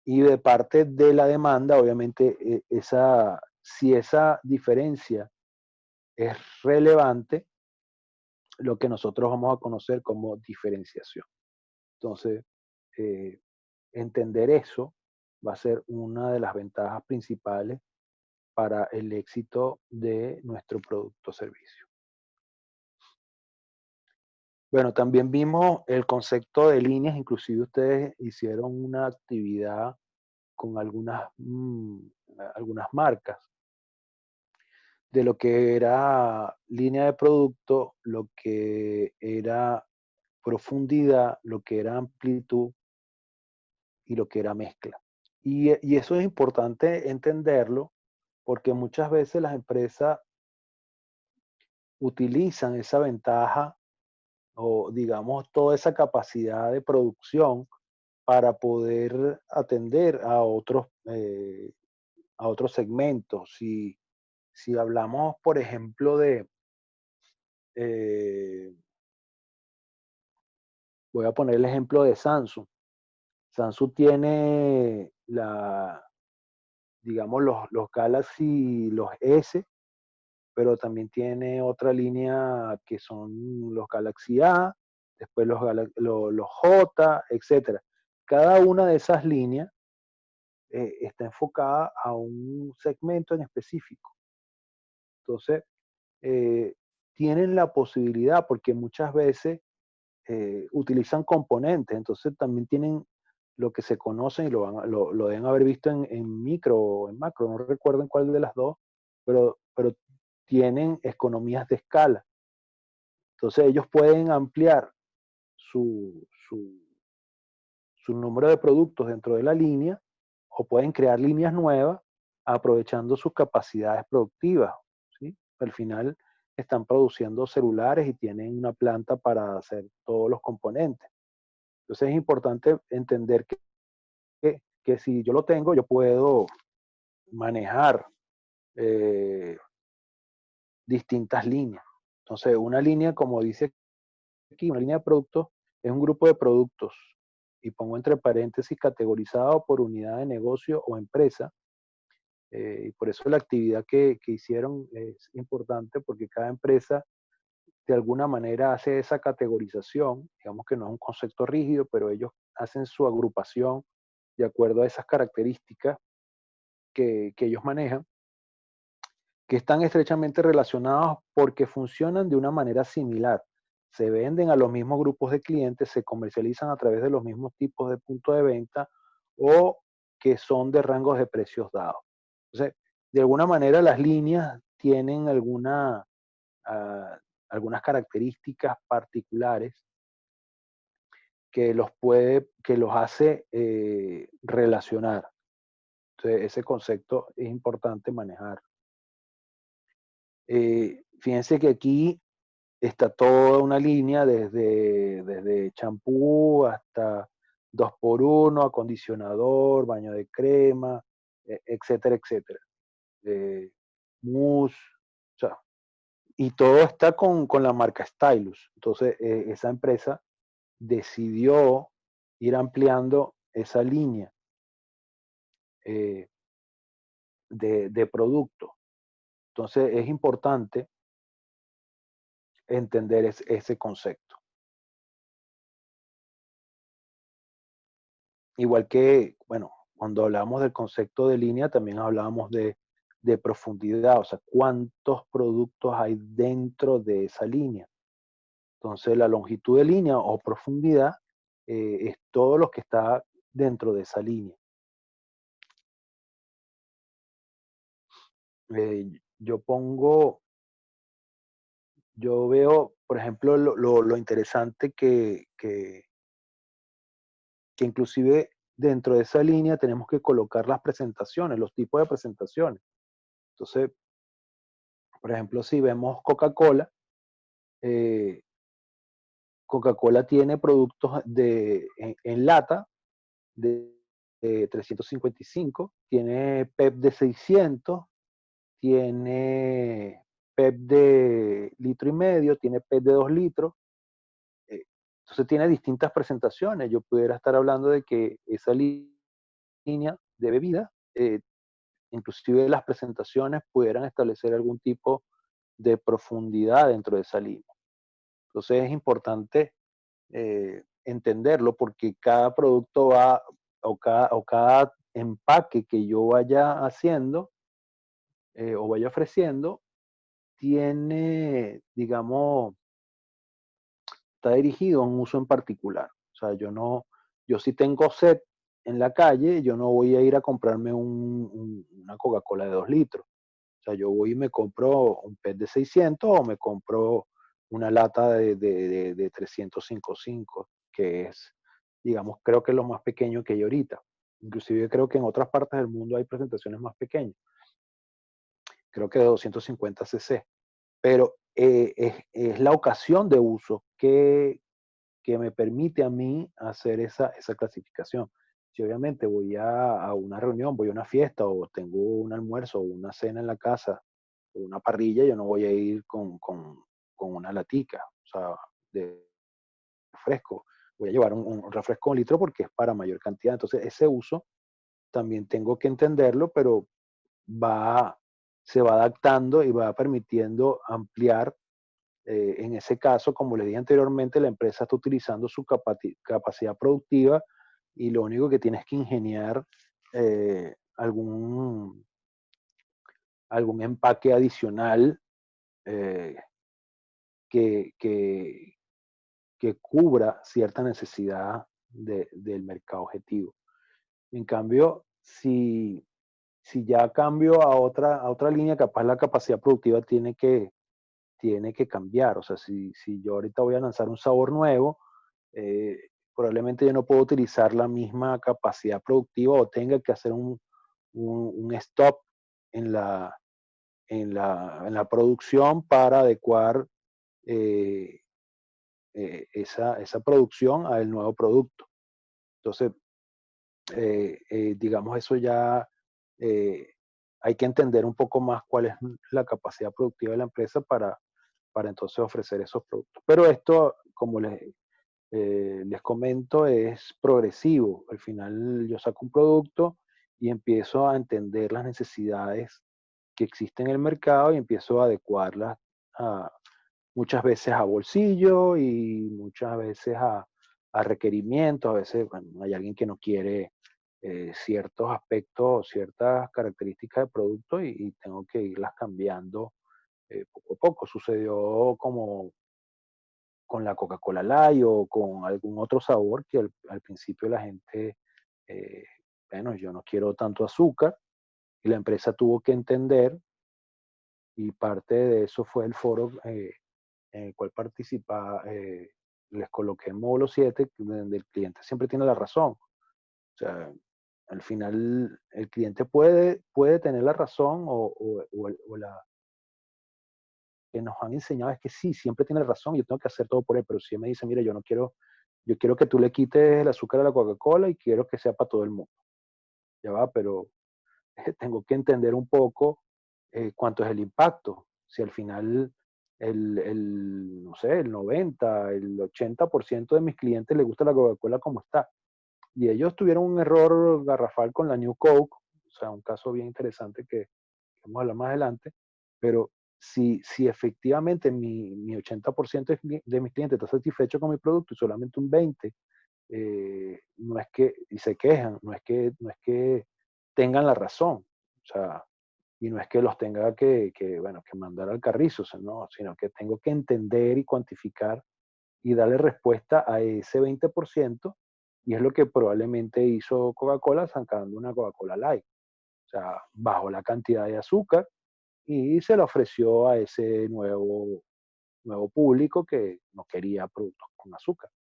Y de parte de la demanda, obviamente, si esa diferencia es relevante, lo que nosotros vamos a conocer como diferenciación. Entonces, eh, entender eso va a ser una de las ventajas principales para el éxito de nuestro producto o servicio. Bueno, también vimos el concepto de líneas, inclusive ustedes hicieron una actividad con algunas marcas de lo que era línea de producto, lo que era profundidad, lo que era amplitud y lo que era mezcla. Y eso es importante entenderlo porque muchas veces las empresas utilizan esa ventaja o digamos toda esa capacidad de producción para poder atender a otros segmentos. Si hablamos, por ejemplo, eh, voy a poner el ejemplo de Samsung. Samsung tiene digamos, los Galaxy, los S, pero también tiene otra línea que son los Galaxy A, después los J, etcétera. Cada una de esas líneas está enfocada a un segmento en específico. Entonces, eh, tienen la posibilidad, porque muchas veces utilizan componentes, entonces también tienen lo que se conocen y lo deben haber visto en micro o en macro, no recuerdo en cuál de las dos, pero tienen economías de escala. Entonces ellos pueden ampliar su, su, su número de productos dentro de la línea o pueden crear líneas nuevas aprovechando sus capacidades productivas, ¿sí? Al final están produciendo celulares y tienen una planta para hacer todos los componentes. Entonces es importante entender que si yo lo tengo, yo puedo manejar eh, distintas líneas. Entonces, una línea, como dice aquí, una línea de productos es un grupo de productos y pongo entre paréntesis categorizado por unidad de negocio o empresa. Y por eso la actividad que hicieron es importante porque cada empresa de alguna manera hace esa categorización, digamos que no es un concepto rígido, pero ellos hacen su agrupación de acuerdo a esas características que ellos manejan, que están estrechamente relacionados porque funcionan de una manera similar. Se venden a los mismos grupos de clientes, se comercializan a través de los mismos tipos de puntos de venta o que son de rangos de precios dados. Entonces, de alguna manera las líneas tienen ah, algunas características particulares que los hace relacionar. Entonces, ese concepto es importante manejar. Fíjense que aquí está toda una línea desde champú hasta 2x1, acondicionador, baño de crema, etcétera, etcétera. Eh, Mousse, o sea, y todo está con la marca Stylus. Entonces, esa empresa decidió ir ampliando esa línea eh, de producto. Entonces, es importante entender ese concepto. Igual que, bueno, cuando hablamos del concepto de línea, también hablábamos de profundidad, o sea, cuántos productos hay dentro de esa línea. Entonces, la longitud de línea o profundidad es todo lo que está dentro de esa línea. Yo pongo, yo veo, por ejemplo, lo interesante que inclusive dentro de esa línea tenemos que colocar las presentaciones, los tipos de presentaciones. Entonces, por ejemplo, si vemos Coca-Cola, eh, Coca-Cola tiene productos en lata de 355, tiene PEP de 600, tiene PEP de litro y medio, tiene PEP de 2 litros. eh, entonces tiene distintas presentaciones. Yo pudiera estar hablando de que esa línea de bebida, inclusive las presentaciones pudieran establecer algún tipo de profundidad dentro de esa línea. Entonces es importante entenderlo porque cada producto va o cada empaque que yo vaya haciendo o vaya ofreciendo tiene, digamos, está dirigido a un uso en particular. O sea, yo si tengo sed en la calle, yo no voy a ir a comprarme una Coca-Cola de 2 litros. O sea, yo voy y me compro un PET de 600 o me compro una lata de 305.5, que es, digamos, creo que es lo más pequeño que hay ahorita. Inclusive creo que en otras partes del mundo hay presentaciones más pequeñas, creo que de 250 cc. Pero es la ocasión de uso que me permite a mí hacer esa clasificación. Si obviamente voy a una reunión, voy a una fiesta o tengo un almuerzo o una cena en la casa o una parrilla, yo no voy a ir con una latica, o sea, de refresco. Voy a llevar un refresco de 1 litro porque es para mayor cantidad. Entonces, ese uso también tengo que entenderlo, pero va, se va adaptando y va permitiendo ampliar. En ese caso, como les dije anteriormente, la empresa está utilizando su capacidad productiva y lo único que tienes que ingeniar algún empaque adicional eh, que, que, que cubra cierta necesidad del mercado objetivo. En cambio, si ya cambio a otra línea, capaz la capacidad productiva tiene que cambiar. O sea, si yo ahorita voy a lanzar un sabor nuevo, eh, probablemente yo no puedo utilizar la misma capacidad productiva o tenga que hacer un stop en la producción para adecuar eh, esa producción al nuevo producto. Entonces, digamos, eso ya eh, hay que entender un poco más cuál es la capacidad productiva de la empresa para entonces ofrecer esos productos. Pero esto, como les comento, es progresivo. Al final yo saco un producto y empiezo a entender las necesidades que existen en el mercado y empiezo a adecuarlas a, muchas veces a bolsillo y muchas veces a requerimientos. A veces, bueno, hay alguien que no quiere ciertos aspectos, ciertas características de producto y tengo que irlas cambiando poco a poco. Sucedió como con la Coca-Cola Light o con algún otro sabor que al principio la gente, eh, bueno, yo no quiero tanto azúcar y la empresa tuvo que entender y parte de eso fue el foro en el cual les coloqué en módulo 7, donde el cliente siempre tiene la razón. O sea, al final el cliente puede tener la razón o la que nos han enseñado es que sí, siempre tiene razón, yo tengo que hacer todo por él, pero si él me dice, mira, yo quiero que tú le quites el azúcar a la Coca-Cola y quiero que sea para todo el mundo. Ya va, pero tengo que entender un poco cuánto es el impacto. Si al final no sé, el 90, el 80% de mis clientes les gusta la Coca-Cola como está. Y ellos tuvieron un error garrafal con la New Coke, o sea, un caso bien interesante que vamos a hablar más adelante, pero si efectivamente mi 80% de mis clientes está satisfecho con mi producto y solamente un 20% no es que, y se quejan, no es que tengan la razón, o sea, y no es que los tenga bueno, que mandar al carrizo, o sea, no, sino que tengo que entender y cuantificar y darle respuesta a ese 20%, y es lo que probablemente hizo Coca-Cola sacando una Coca-Cola Light. O sea, bajó la cantidad de azúcar y se la ofreció a ese nuevo público que no quería productos con azúcar.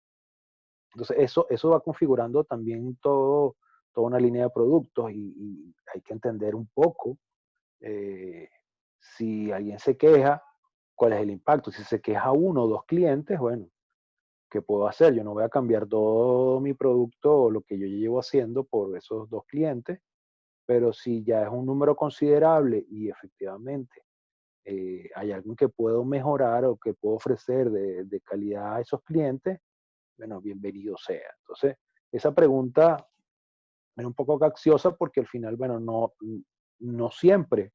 Entonces, eso va configurando también toda una línea de productos y hay que entender un poco eh, si alguien se queja, cuál es el impacto. Si se queja uno o dos clientes, bueno, ¿qué puedo hacer? Yo no voy a cambiar todo mi producto o lo que yo llevo haciendo por esos dos clientes, pero si ya es un número considerable y efectivamente hay algo que puedo mejorar o que puedo ofrecer de calidad a esos clientes, bueno, bienvenido sea. Entonces, esa pregunta es un poco capciosa porque al final, bueno, no siempre,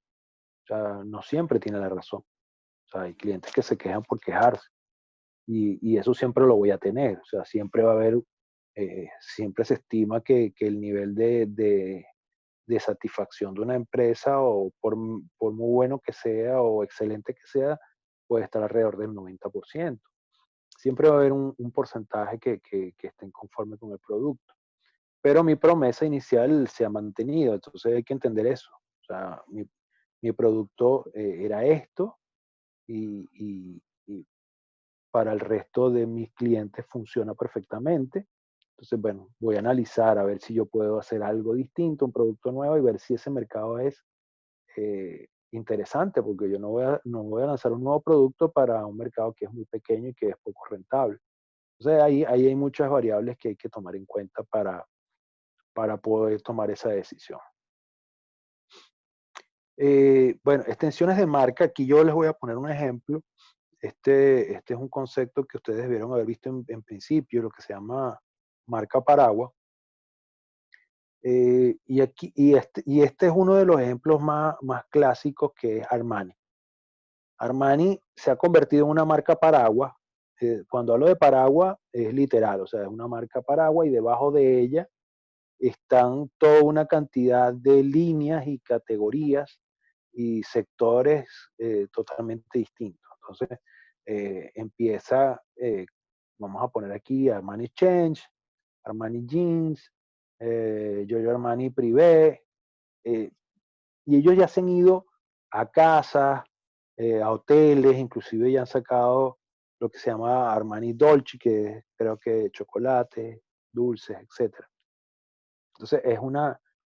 o sea, no siempre tiene la razón. O sea, hay clientes que se quejan por quejarse y eso siempre lo voy a tener. O sea, siempre va a haber, siempre se estima que el nivel de satisfacción de una empresa o por muy bueno que sea o excelente que sea, puede estar alrededor del 90%. siempre va a haber un porcentaje que estén conforme con el producto. Pero mi promesa inicial se ha mantenido, entonces hay que entender eso. O sea, mi producto era esto y para el resto de mis clientes funciona perfectamente. Entonces, bueno, voy a analizar a ver si yo puedo hacer algo distinto, un producto nuevo y ver si ese mercado es interesante, porque yo no voy a lanzar un nuevo producto para un mercado que es muy pequeño y que es poco rentable. Entonces, ahí hay muchas variables que hay que tomar en cuenta para poder tomar esa decisión. Bueno, extensiones de marca, aquí yo les voy a poner un ejemplo. Este es un concepto que ustedes debieron haber visto en principio, lo que se llama marca paraguas. Y este es uno de los ejemplos más clásicos, que es Armani. Armani se ha convertido en una marca paraguas. Cuando hablo de paraguas es literal, o sea, es una marca paraguas y debajo de ella están toda una cantidad de líneas y categorías y sectores totalmente distintos. Entonces, empieza, vamos a poner aquí Armani Change, Armani Jeans, Giorgio Armani Privé, eh, y ellos ya se han ido a casas, a hoteles, inclusive ya han sacado lo que se llama Armani Dolce, que creo que chocolate, dulces, etcétera. Entonces,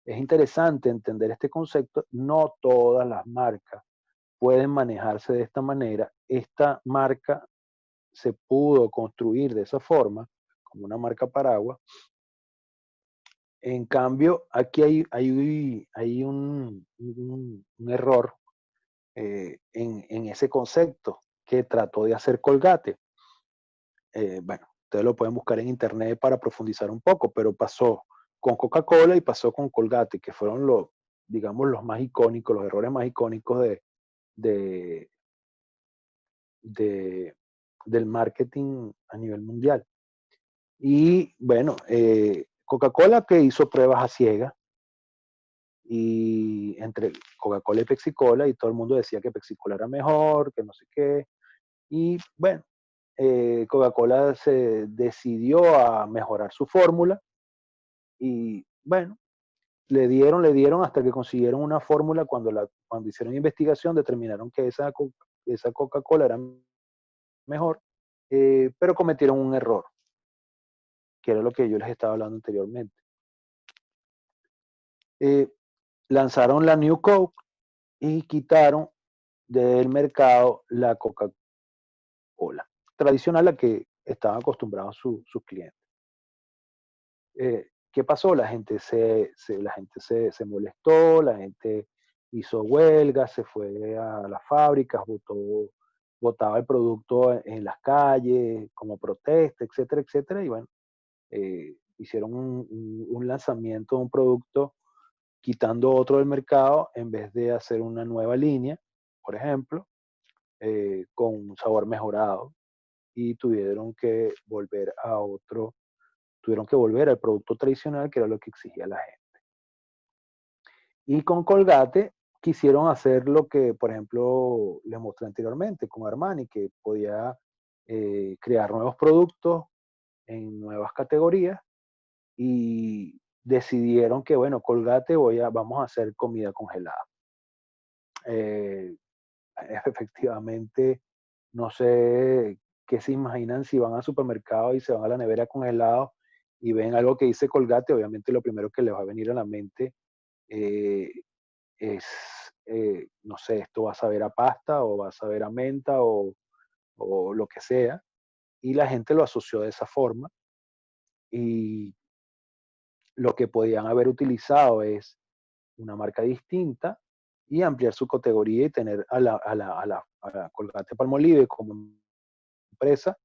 es interesante entender este concepto. No todas las marcas pueden manejarse de esta manera. Esta marca se pudo construir de esa forma, como una marca paraguas. En cambio, aquí hay un error en ese concepto que trató de hacer Colgate. Bueno, ustedes lo pueden buscar en internet para profundizar un poco, pero pasó con Coca-Cola y pasó con Colgate, que fueron digamos, los más icónicos, los errores más icónicos de, de- del marketing a nivel mundial. Y bueno, Coca-Cola, que hizo pruebas a ciegas, y entre Coca-Cola y Pepsi-Cola, y todo el mundo decía que Pepsi-Cola era mejor, que no sé qué. Y bueno, Coca-Cola se decidió a mejorar su fórmula y bueno, le dieron hasta que consiguieron una fórmula. Cuando hicieron investigación determinaron que esa Coca-Cola era mejor, pero cometieron un error, que era lo que yo les estaba hablando anteriormente. Eh, Lanzaron la New Coke y quitaron del mercado la Coca-Cola tradicional, a la que estaban acostumbrados sus clientes. ¿Qué pasó? La gente se molestó, la gente hizo huelga, se fue a las fábricas, botaba el producto en las calles como protesta, etcétera, etcétera. Y bueno, hicieron un lanzamiento de un producto quitando otro del mercado en vez de hacer una nueva línea, por ejemplo, con un sabor mejorado, y tuvieron que volver al producto tradicional, que era lo que exigía la gente. Y con Colgate quisieron hacer lo que, por ejemplo, les mostré anteriormente con Armani, que podía crear nuevos productos en nuevas categorías, y decidieron que, bueno, Colgate vamos a hacer comida congelada. Eh, Efectivamente, no sé qué se imaginan si van al supermercado y se van a la nevera congelado y ven algo que dice Colgate. Obviamente lo primero que les va a venir a la mente eh, es, no sé, esto va a saber a pasta o va a saber a menta o lo que sea. Y la gente lo asoció de esa forma, y lo que podían haber utilizado es una marca distinta y ampliar su categoría y tener a la Colgate Palmolive como empresa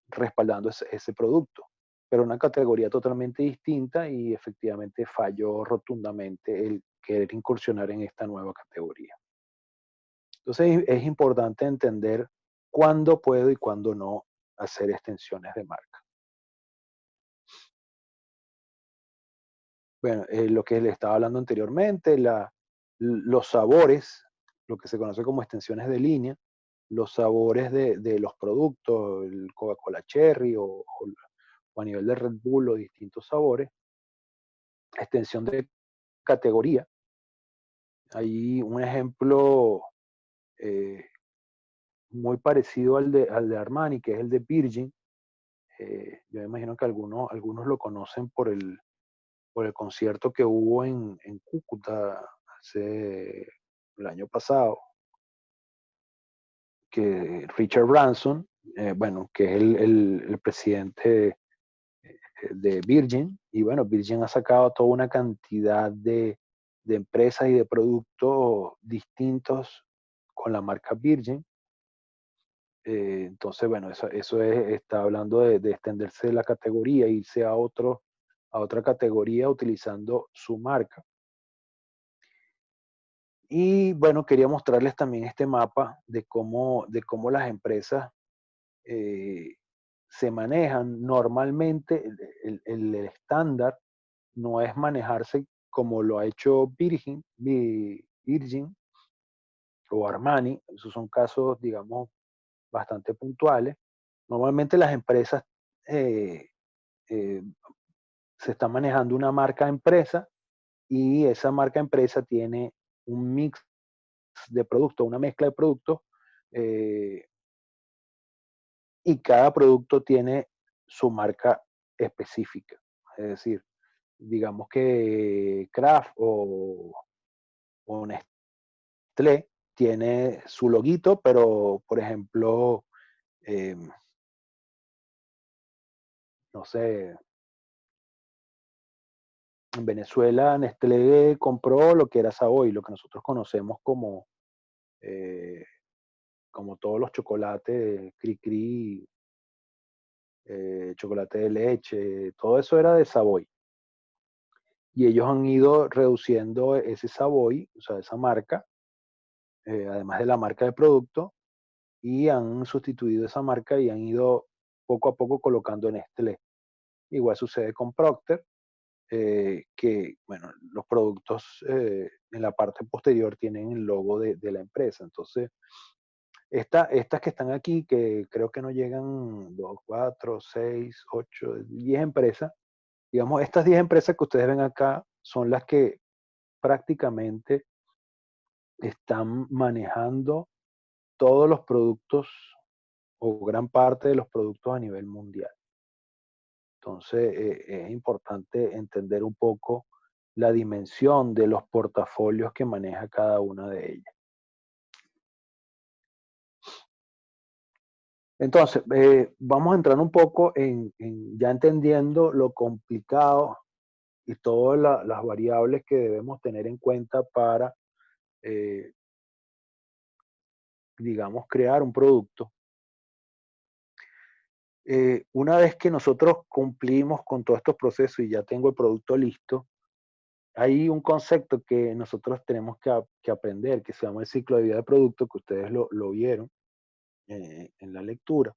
respaldando ese producto, pero una categoría totalmente distinta, y efectivamente falló rotundamente el querer incursionar en esta nueva categoría. Entonces es importante entender cuándo puedo y cuándo no hacer extensiones de marca. Bueno, lo que le estaba hablando anteriormente, los sabores, lo que se conoce como extensiones de línea, los sabores de los productos, el Coca-Cola Cherry o a nivel de Red Bull o distintos sabores, extensión de categoría. Hay un ejemplo eh, muy parecido al de Armani, que es el de Virgin. Yo me imagino que algunos lo conocen por el concierto que hubo en Cúcuta hace el año pasado, que Richard Branson, bueno, que es el presidente de Virgin, y bueno, Virgin ha sacado toda una cantidad de empresas y de productos distintos con la marca Virgin. Entonces, bueno, está hablando de extenderse la categoría, irse a otra categoría utilizando su marca. Y bueno, quería mostrarles también este mapa de cómo las empresas eh, se manejan. Normalmente el estándar no es manejarse como lo ha hecho Virgin o Armani. Esos son casos, digamos, bastante puntuales. Normalmente las empresas eh, eh, se están manejando una marca empresa y esa marca empresa tiene un mix de productos, una mezcla de productos, eh, y cada producto tiene su marca específica. Es decir, digamos que Kraft o Nestlé tiene su loguito, pero por ejemplo, eh, no sé, en Venezuela Nestlé compró lo que era Savoy, lo que nosotros conocemos eh, como todos los chocolates, Cri-Cri, chocolate de leche, todo eso era de Savoy. Y ellos han ido reduciendo ese Savoy, o sea, esa marca, además de la marca de producto, y han sustituido esa marca y han ido poco a poco colocando Nestlé. Igual sucede con Procter, que, bueno, los productos en la parte posterior tienen el logo de la empresa. Entonces, estas que están aquí, que creo que no llegan 2, 4, 6, 8, 10 empresas, digamos, estas 10 empresas que ustedes ven acá son las que prácticamente están manejando todos los productos o gran parte de los productos a nivel mundial. Entonces, es importante entender un poco la dimensión de los portafolios que maneja cada una de ellas. Entonces, vamos a entrar un poco en ya entendiendo lo complicado y todas las variables que debemos tener en cuenta para, eh, digamos, crear un producto. Una vez que nosotros cumplimos con todos estos procesos y ya tengo el producto listo, hay un concepto que nosotros tenemos que aprender, que se llama el ciclo de vida del producto, que ustedes lo vieron en la lectura.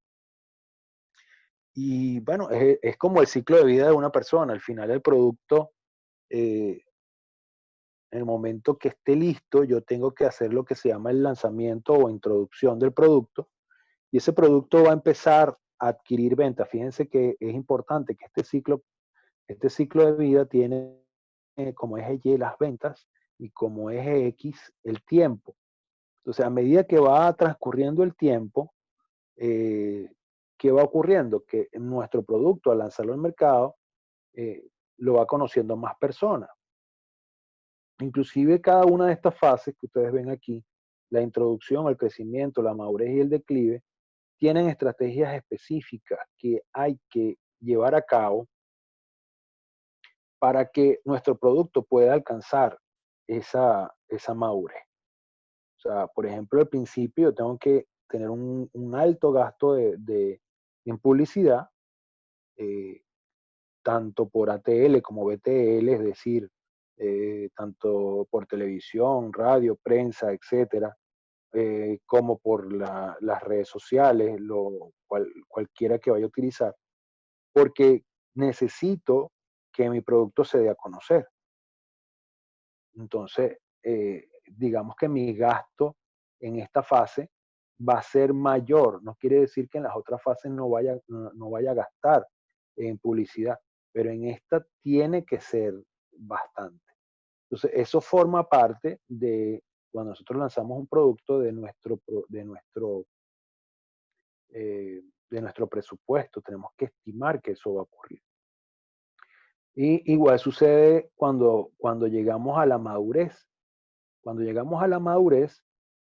Y bueno, es como el ciclo de vida de una persona. Al final el producto, en el momento que esté listo, yo tengo que hacer lo que se llama el lanzamiento o introducción del producto. Y ese producto va a empezar a adquirir ventas. Fíjense que es importante que este ciclo de vida tiene como eje Y las ventas y como eje X el tiempo. Entonces, a medida que va transcurriendo el tiempo, eh, ¿qué va ocurriendo? Que nuestro producto, al lanzarlo al mercado, eh, lo va conociendo más personas. Inclusive cada una de estas fases que ustedes ven aquí, la introducción, el crecimiento, la madurez y el declive, tienen estrategias específicas que hay que llevar a cabo para que nuestro producto pueda alcanzar esa madurez. O sea, por ejemplo, al principio yo tengo que tener un alto gasto en publicidad, eh, tanto por ATL como BTL, es decir, tanto por televisión, radio, prensa, etcétera, como por las redes sociales, cualquiera que vaya a utilizar, porque necesito que mi producto se dé a conocer. Entonces, digamos que mi gasto en esta fase va a ser mayor. No quiere decir que en las otras fases no vaya a gastar en publicidad, pero en esta tiene que ser bastante. Entonces, eso forma parte de cuando nosotros lanzamos un producto de nuestro presupuesto. Tenemos que estimar que eso va a ocurrir. Y igual sucede cuando llegamos a la madurez. Cuando llegamos a la madurez,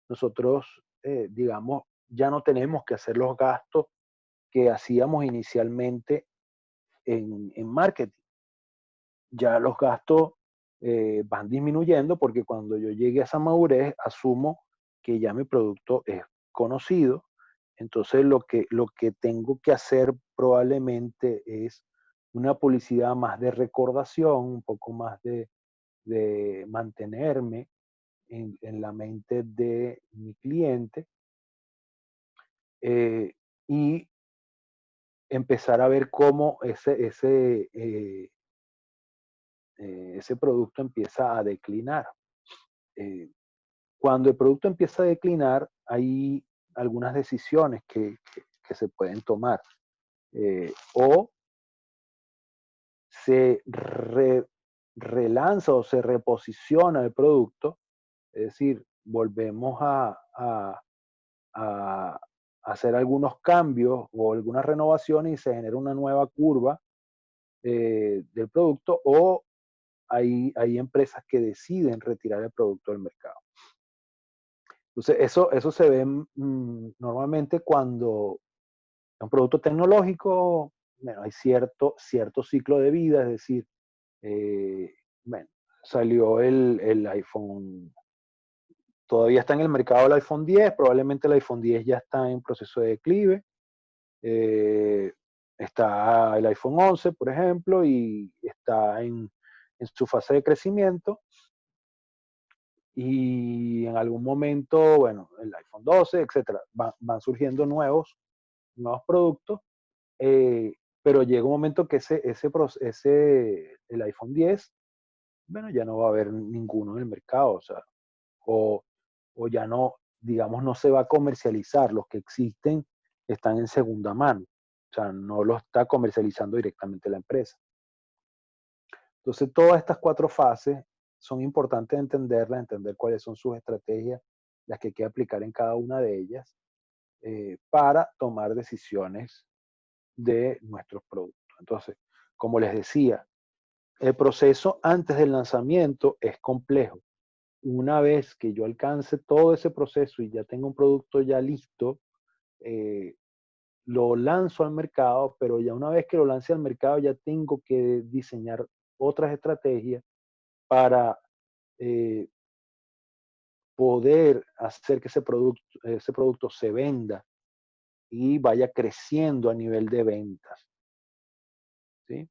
nosotros, digamos, ya no tenemos que hacer los gastos que hacíamos inicialmente en marketing. Ya los gastos van disminuyendo porque cuando yo llegue a esa madurez, asumo que ya mi producto es conocido. Entonces lo que tengo que hacer probablemente es una publicidad más de recordación, un poco más de mantenerme en la mente de mi cliente, y empezar a ver cómo ese producto empieza a declinar. Eh, Cuando el producto empieza a declinar, hay algunas decisiones que se pueden tomar. O se relanza o se reposiciona el producto, es decir, volvemos a hacer algunos cambios o algunas renovaciones y se genera una nueva curva del producto, o hay empresas que deciden retirar el producto del mercado. Entonces, eso se ve normalmente cuando es un producto tecnológico. Bueno, hay cierto ciclo de vida, es decir, eh, bueno, salió el iPhone, todavía está en el mercado el iPhone 10, probablemente el iPhone 10 ya está en proceso de declive. Está el iPhone 11, por ejemplo, y está en su fase de crecimiento. Y en algún momento, bueno, el iPhone 12, etcétera, van surgiendo nuevos productos, pero llega un momento que el iPhone 10, bueno, ya no va a haber ninguno en el mercado, o sea, o, o ya no, digamos, no se va a comercializar. Los que existen están en segunda mano, o sea, no lo está comercializando directamente la empresa. Entonces, todas estas cuatro fases son importantes entenderlas, entender cuáles son sus estrategias, las que hay que aplicar en cada una de ellas, para tomar decisiones de nuestros productos. Entonces, como les decía, el proceso antes del lanzamiento es complejo. Una vez que yo alcance todo ese proceso y ya tengo un producto ya listo, eh, lo lanzo al mercado, pero ya una vez que lo lance al mercado ya tengo que diseñar otras estrategias para eh, poder hacer que ese producto se venda y vaya creciendo a nivel de ventas, ¿sí?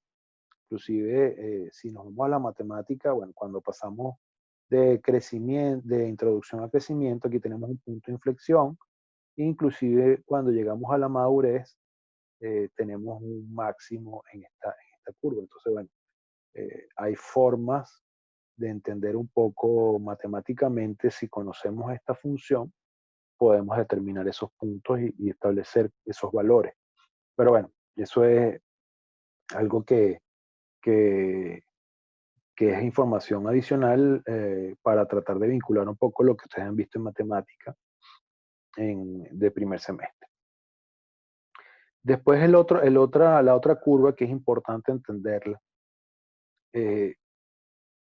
Inclusive, si nos vamos a la matemática, bueno, cuando pasamos de crecimiento, de introducción a crecimiento, aquí tenemos un punto de inflexión. Inclusive cuando llegamos a la madurez, tenemos un máximo en esta curva. Entonces, bueno, hay formas de entender un poco matemáticamente. Si conocemos esta función, podemos determinar esos puntos y establecer esos valores. Pero bueno, eso es algo que, que es información adicional, para tratar de vincular un poco lo que ustedes han visto en matemática de primer semestre. Después la otra curva que es importante entenderla, eh,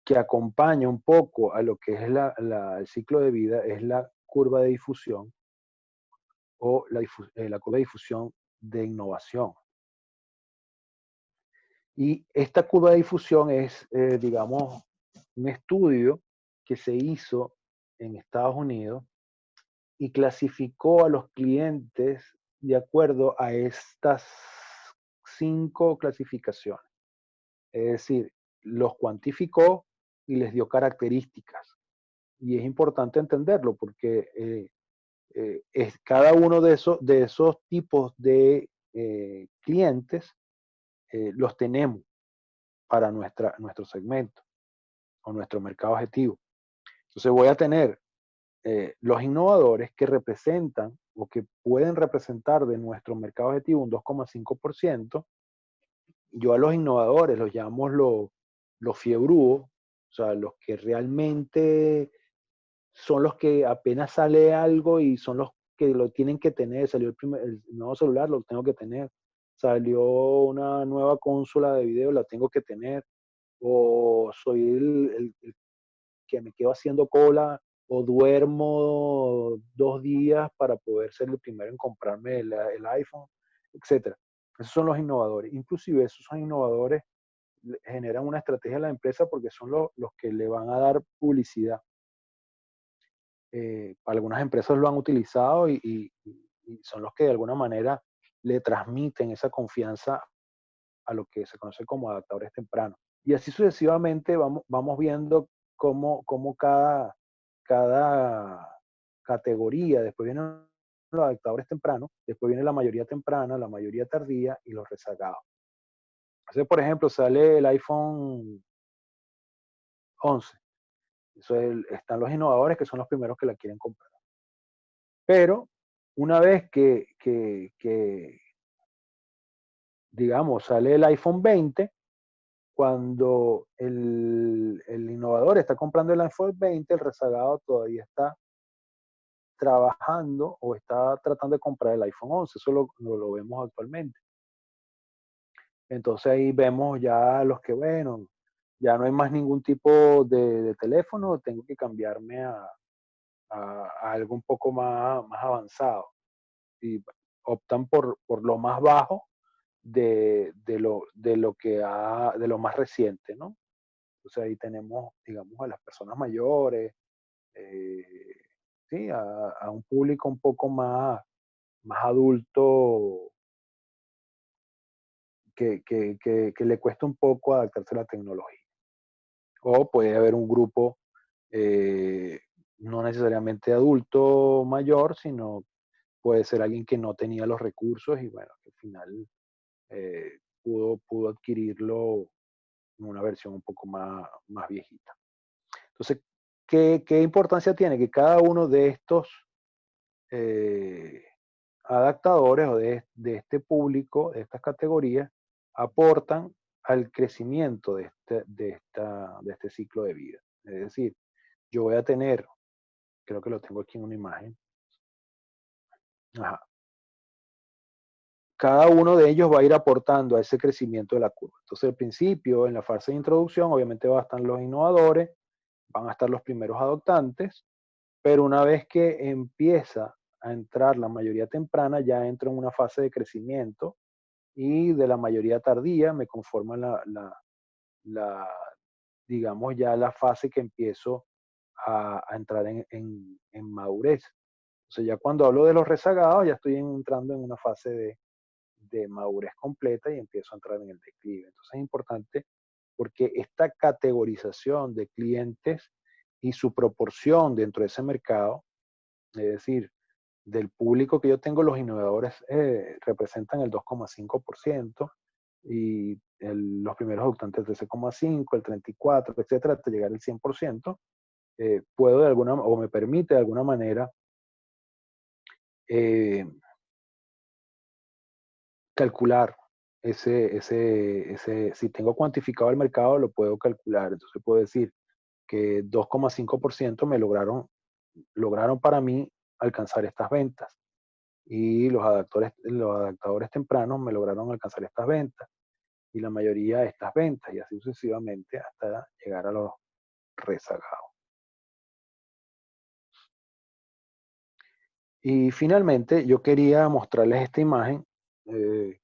que acompaña un poco a lo que es el ciclo de vida, es la curva de difusión, o la curva de difusión de innovación. Y esta curva de difusión es, digamos, un estudio que se hizo en Estados Unidos y clasificó a los clientes de acuerdo a estas 5 clasificaciones. Es decir, los cuantificó y les dio características. Y es importante entenderlo porque cada uno de esos tipos de clientes los tenemos para nuestro segmento o nuestro mercado objetivo. Entonces voy a tener los innovadores que representan o que pueden representar de nuestro mercado objetivo un 2,5%, yo a los innovadores los llamo los fiebrúos, o sea, los que realmente son los que apenas sale algo y son los que lo tienen que tener. Salió el nuevo celular, lo tengo que tener. Salió una nueva consola de video, la tengo que tener. O soy el que me quedo haciendo cola o duermo 2 días para poder ser el primero en comprarme el iPhone, etcétera. Esos son los innovadores. Inclusive esos son innovadores, generan una estrategia a la empresa porque son los que le van a dar publicidad. Algunas empresas lo han utilizado y son los que de alguna manera le transmiten esa confianza a lo que se conoce como adaptadores tempranos. Y así sucesivamente vamos viendo cómo cada categoría, después vienen los adaptadores tempranos, después viene la mayoría temprana, la mayoría tardía y los rezagados. Entonces, por ejemplo, sale el iPhone 11. Están los innovadores que son los primeros que la quieren comprar. Pero una vez que digamos, sale el iPhone 20, cuando el innovador está comprando el iPhone 20, el rezagado todavía está trabajando o está tratando de comprar el iPhone 11. Eso lo vemos actualmente. Entonces ahí vemos ya los que, bueno, ya no hay más ningún tipo de teléfono, tengo que cambiarme a algo un poco más avanzado. Y optan por lo más bajo de lo más reciente, ¿no? Entonces ahí tenemos, digamos, a las personas mayores, eh, sí, a un público un poco más adulto que le cuesta un poco adaptarse a la tecnología. O puede haber un grupo eh, no necesariamente adulto mayor, sino puede ser alguien que no tenía los recursos y bueno, que al final pudo adquirirlo en una versión un poco más viejita. Entonces, ¿qué importancia tiene? Que cada uno de estos eh, adaptadores o de este público, de estas categorías, aportan al crecimiento de este ciclo de vida. Es decir, yo voy a tener, creo que lo tengo aquí en una imagen, ajá, cada uno de ellos va a ir aportando a ese crecimiento de la curva. Entonces, al principio, en la fase de introducción, obviamente van a estar los innovadores, van a estar los primeros adoptantes, pero una vez que empieza a entrar la mayoría temprana, ya entro en una fase de crecimiento y de la mayoría tardía me conforma la digamos, ya la fase que empiezo a entrar en madurez. Entonces ya cuando hablo de los rezagados, ya estoy entrando en una fase de madurez completa y empiezo a entrar en el declive. Entonces es importante porque esta categorización de clientes y su proporción dentro de ese mercado, es decir, del público que yo tengo, los innovadores representan el 2,5% y los primeros adoptantes el 13,5%, el 34%, etcétera, hasta llegar al 100%, puedo de alguna, o me permite de alguna manera eh, calcular si tengo cuantificado el mercado, lo puedo calcular. Entonces puedo decir que 2,5% lograron para mí alcanzar estas ventas. Y los adaptadores tempranos me lograron alcanzar estas ventas. Y la mayoría de estas ventas, y así sucesivamente hasta llegar a los rezagados. Y finalmente yo quería mostrarles esta imagen, eh,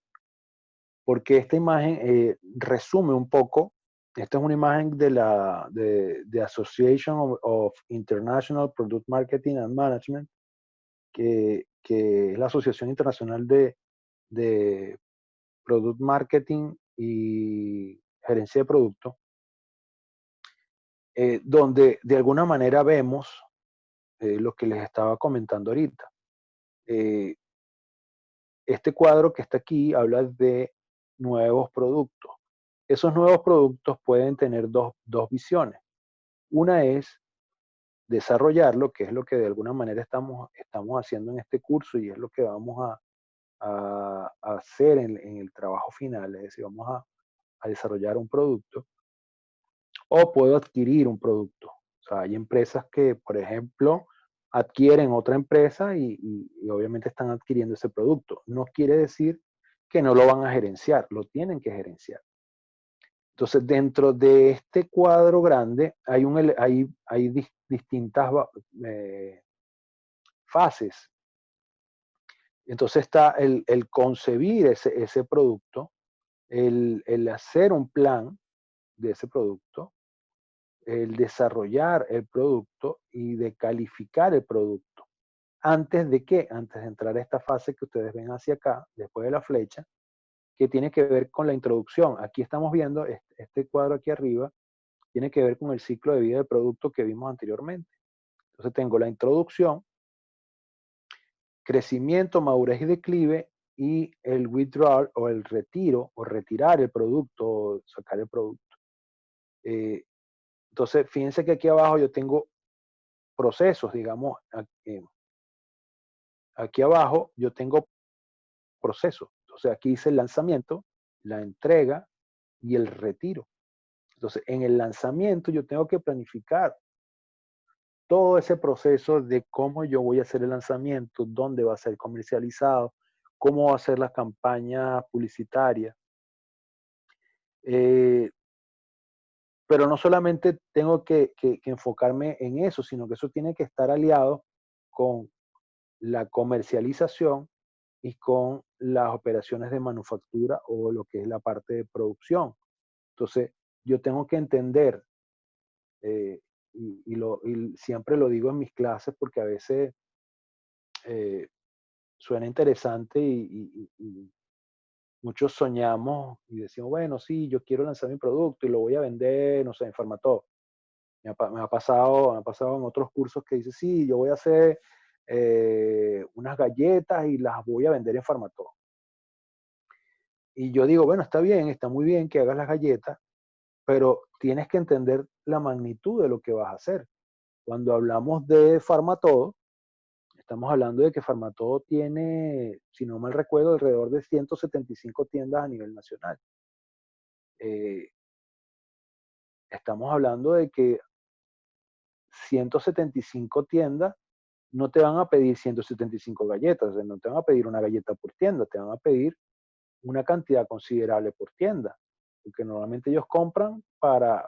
porque esta imagen resume un poco. Esta es una imagen de Association of International Product Marketing and Management, que es la Asociación Internacional de Product Marketing y Gerencia de Producto, donde de alguna manera vemos lo que les estaba comentando ahorita. Eh, este cuadro que está aquí habla de nuevos productos. Esos nuevos productos pueden tener dos visiones. Una es desarrollarlo, que es lo que de alguna manera estamos haciendo en este curso y es lo que vamos a hacer en el trabajo final, es decir, vamos a desarrollar un producto o puedo adquirir un producto. O sea, hay empresas que, por ejemplo, adquieren otra empresa y obviamente están adquiriendo ese producto. No quiere decir que no lo van a gerenciar, lo tienen que gerenciar. Entonces, dentro de este cuadro grande hay distintas fases. Entonces está el concebir ese producto, el hacer un plan de ese producto, el desarrollar el producto y de calificar el producto. ¿Antes de qué? Antes de entrar a esta fase que ustedes ven hacia acá, después de la flecha, que tiene que ver con la introducción. Aquí estamos viendo, este cuadro aquí arriba, tiene que ver con el ciclo de vida del producto que vimos anteriormente. Entonces tengo la introducción, crecimiento, madurez y declive, y el withdrawal o el retiro o retirar el producto o sacar el producto. Entonces, fíjense que aquí abajo yo tengo procesos, digamos, aquí abajo yo tengo procesos. Entonces, aquí dice el lanzamiento, la entrega y el retiro. Entonces, en el lanzamiento yo tengo que planificar todo ese proceso de cómo yo voy a hacer el lanzamiento, dónde va a ser comercializado, cómo va a ser la campaña publicitaria. Pero no solamente tengo que enfocarme en eso, sino que eso tiene que estar aliado con la comercialización y con las operaciones de manufactura o lo que es la parte de producción. Entonces, yo tengo que entender, eh, y siempre lo digo en mis clases porque a veces eh, suena interesante y muchos soñamos y decimos, bueno, sí, yo quiero lanzar mi producto y lo voy a vender, no sé, en Farmatodo. Me ha pasado en otros cursos que dice, sí, yo voy a hacer unas galletas y las voy a vender en Farmatodo. Y yo digo, bueno, está bien, está muy bien que hagas las galletas, pero tienes que entender la magnitud de lo que vas a hacer. Cuando hablamos de Farmatodo, estamos hablando de que Farmatodo tiene, si no mal recuerdo, alrededor de 175 tiendas a nivel nacional. Eh, Estamos hablando de que 175 tiendas no te van a pedir 175 galletas, o sea, no te van a pedir una galleta por tienda, te van a pedir una cantidad considerable por tienda, porque normalmente ellos compran para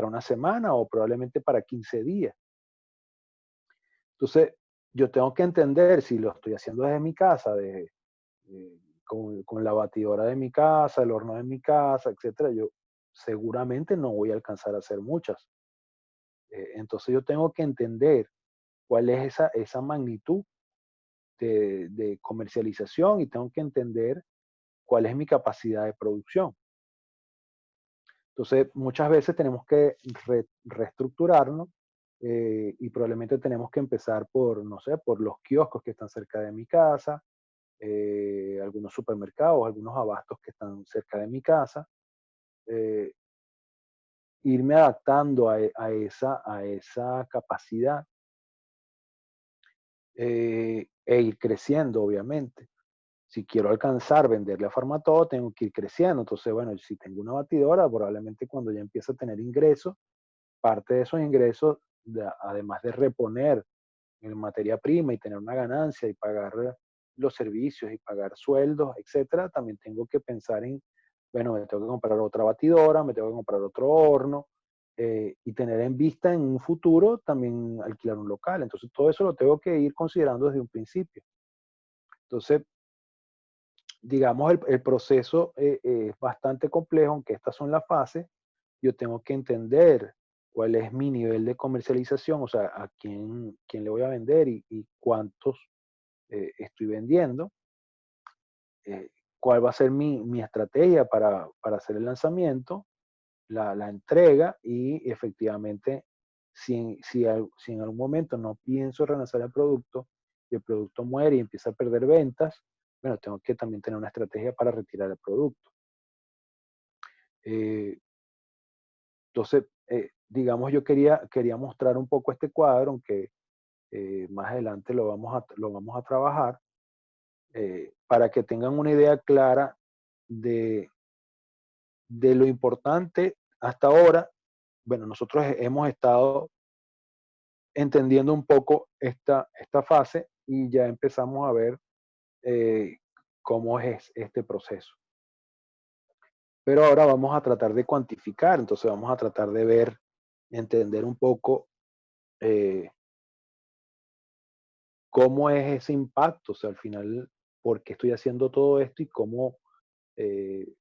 una semana o probablemente para 15 días. Entonces, yo tengo que entender si lo estoy haciendo desde mi casa, con la batidora de mi casa, el horno de mi casa, etcétera, yo seguramente no voy a alcanzar a hacer muchas. Entonces, yo tengo que entender cuál es esa magnitud de comercialización y tengo que entender cuál es mi capacidad de producción. Entonces, muchas veces tenemos que reestructurarnos y probablemente tenemos que empezar por, no sé, por los kioscos que están cerca de mi casa, algunos supermercados, algunos abastos que están cerca de mi casa, eh, irme adaptando a esa capacidad e ir creciendo, obviamente. Si quiero alcanzar, venderle a Farmatodo, tengo que ir creciendo. Entonces, bueno, si tengo una batidora, probablemente cuando ya empiece a tener ingresos, parte de esos ingresos, además de reponer en materia prima y tener una ganancia y pagar los servicios y pagar sueldos, etcétera, también tengo que pensar en, bueno, me tengo que comprar otra batidora, me tengo que comprar otro horno y tener en vista en un futuro también alquilar un local. Entonces, todo eso lo tengo que ir considerando desde un principio. Entonces, digamos, el proceso es bastante complejo, aunque estas son las fases. Yo tengo que entender cuál es mi nivel de comercialización, o sea, a quién le voy a vender y cuántos estoy vendiendo, cuál va a ser mi estrategia para hacer el lanzamiento, la entrega y efectivamente, si en algún momento no pienso relanzar el producto y el producto muere y empieza a perder ventas, bueno, tengo que también tener una estrategia para retirar el producto. Eh, entonces, digamos, yo quería mostrar un poco este cuadro, aunque más adelante lo vamos a trabajar, para que tengan una idea clara de, de lo importante hasta ahora. Bueno, nosotros hemos estado entendiendo un poco esta fase y ya empezamos a ver eh, cómo es este proceso. Pero ahora vamos a tratar de cuantificar, entonces vamos a tratar de ver, entender un poco eh, cómo es ese impacto, o sea, al final, por qué estoy haciendo todo esto y cómo eh,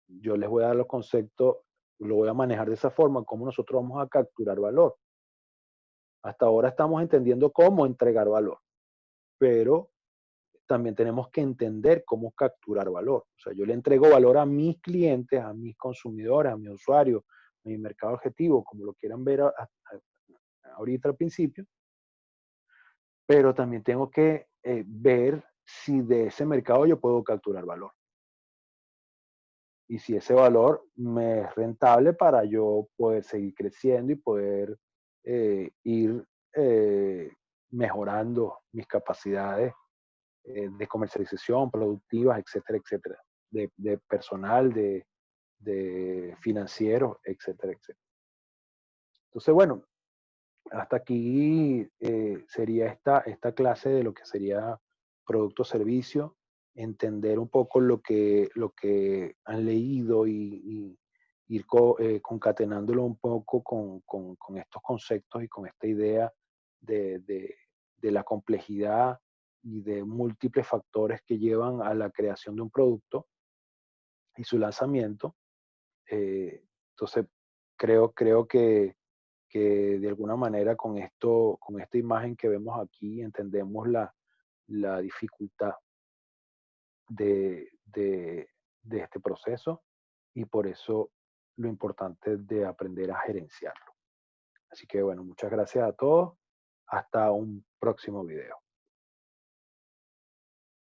yo les voy a dar los conceptos, lo voy a manejar de esa forma, cómo nosotros vamos a capturar valor. Hasta ahora estamos entendiendo cómo entregar valor, pero también tenemos que entender cómo capturar valor. O sea, yo le entrego valor a mis clientes, a mis consumidores, a mis usuarios, a mi mercado objetivo, como lo quieran ver ahorita al principio, pero también tengo que ver si de ese mercado yo puedo capturar valor. Y si ese valor me es rentable para yo poder seguir creciendo y poder ir eh, mejorando mis capacidades de comercialización, productivas, etcétera, etcétera, de personal, de financieros, etcétera, etcétera. Entonces, bueno, hasta aquí sería esta clase de lo que sería producto o servicio, entender un poco lo que han leído y ir concatenándolo un poco con estos conceptos y con esta idea de, de, de la complejidad y de múltiples factores que llevan a la creación de un producto y su lanzamiento. Entonces, creo que de alguna manera con esta imagen que vemos aquí, entendemos la dificultad de este proceso y por eso lo importante de aprender a gerenciarlo. Así que bueno, muchas gracias a todos. Hasta un próximo video.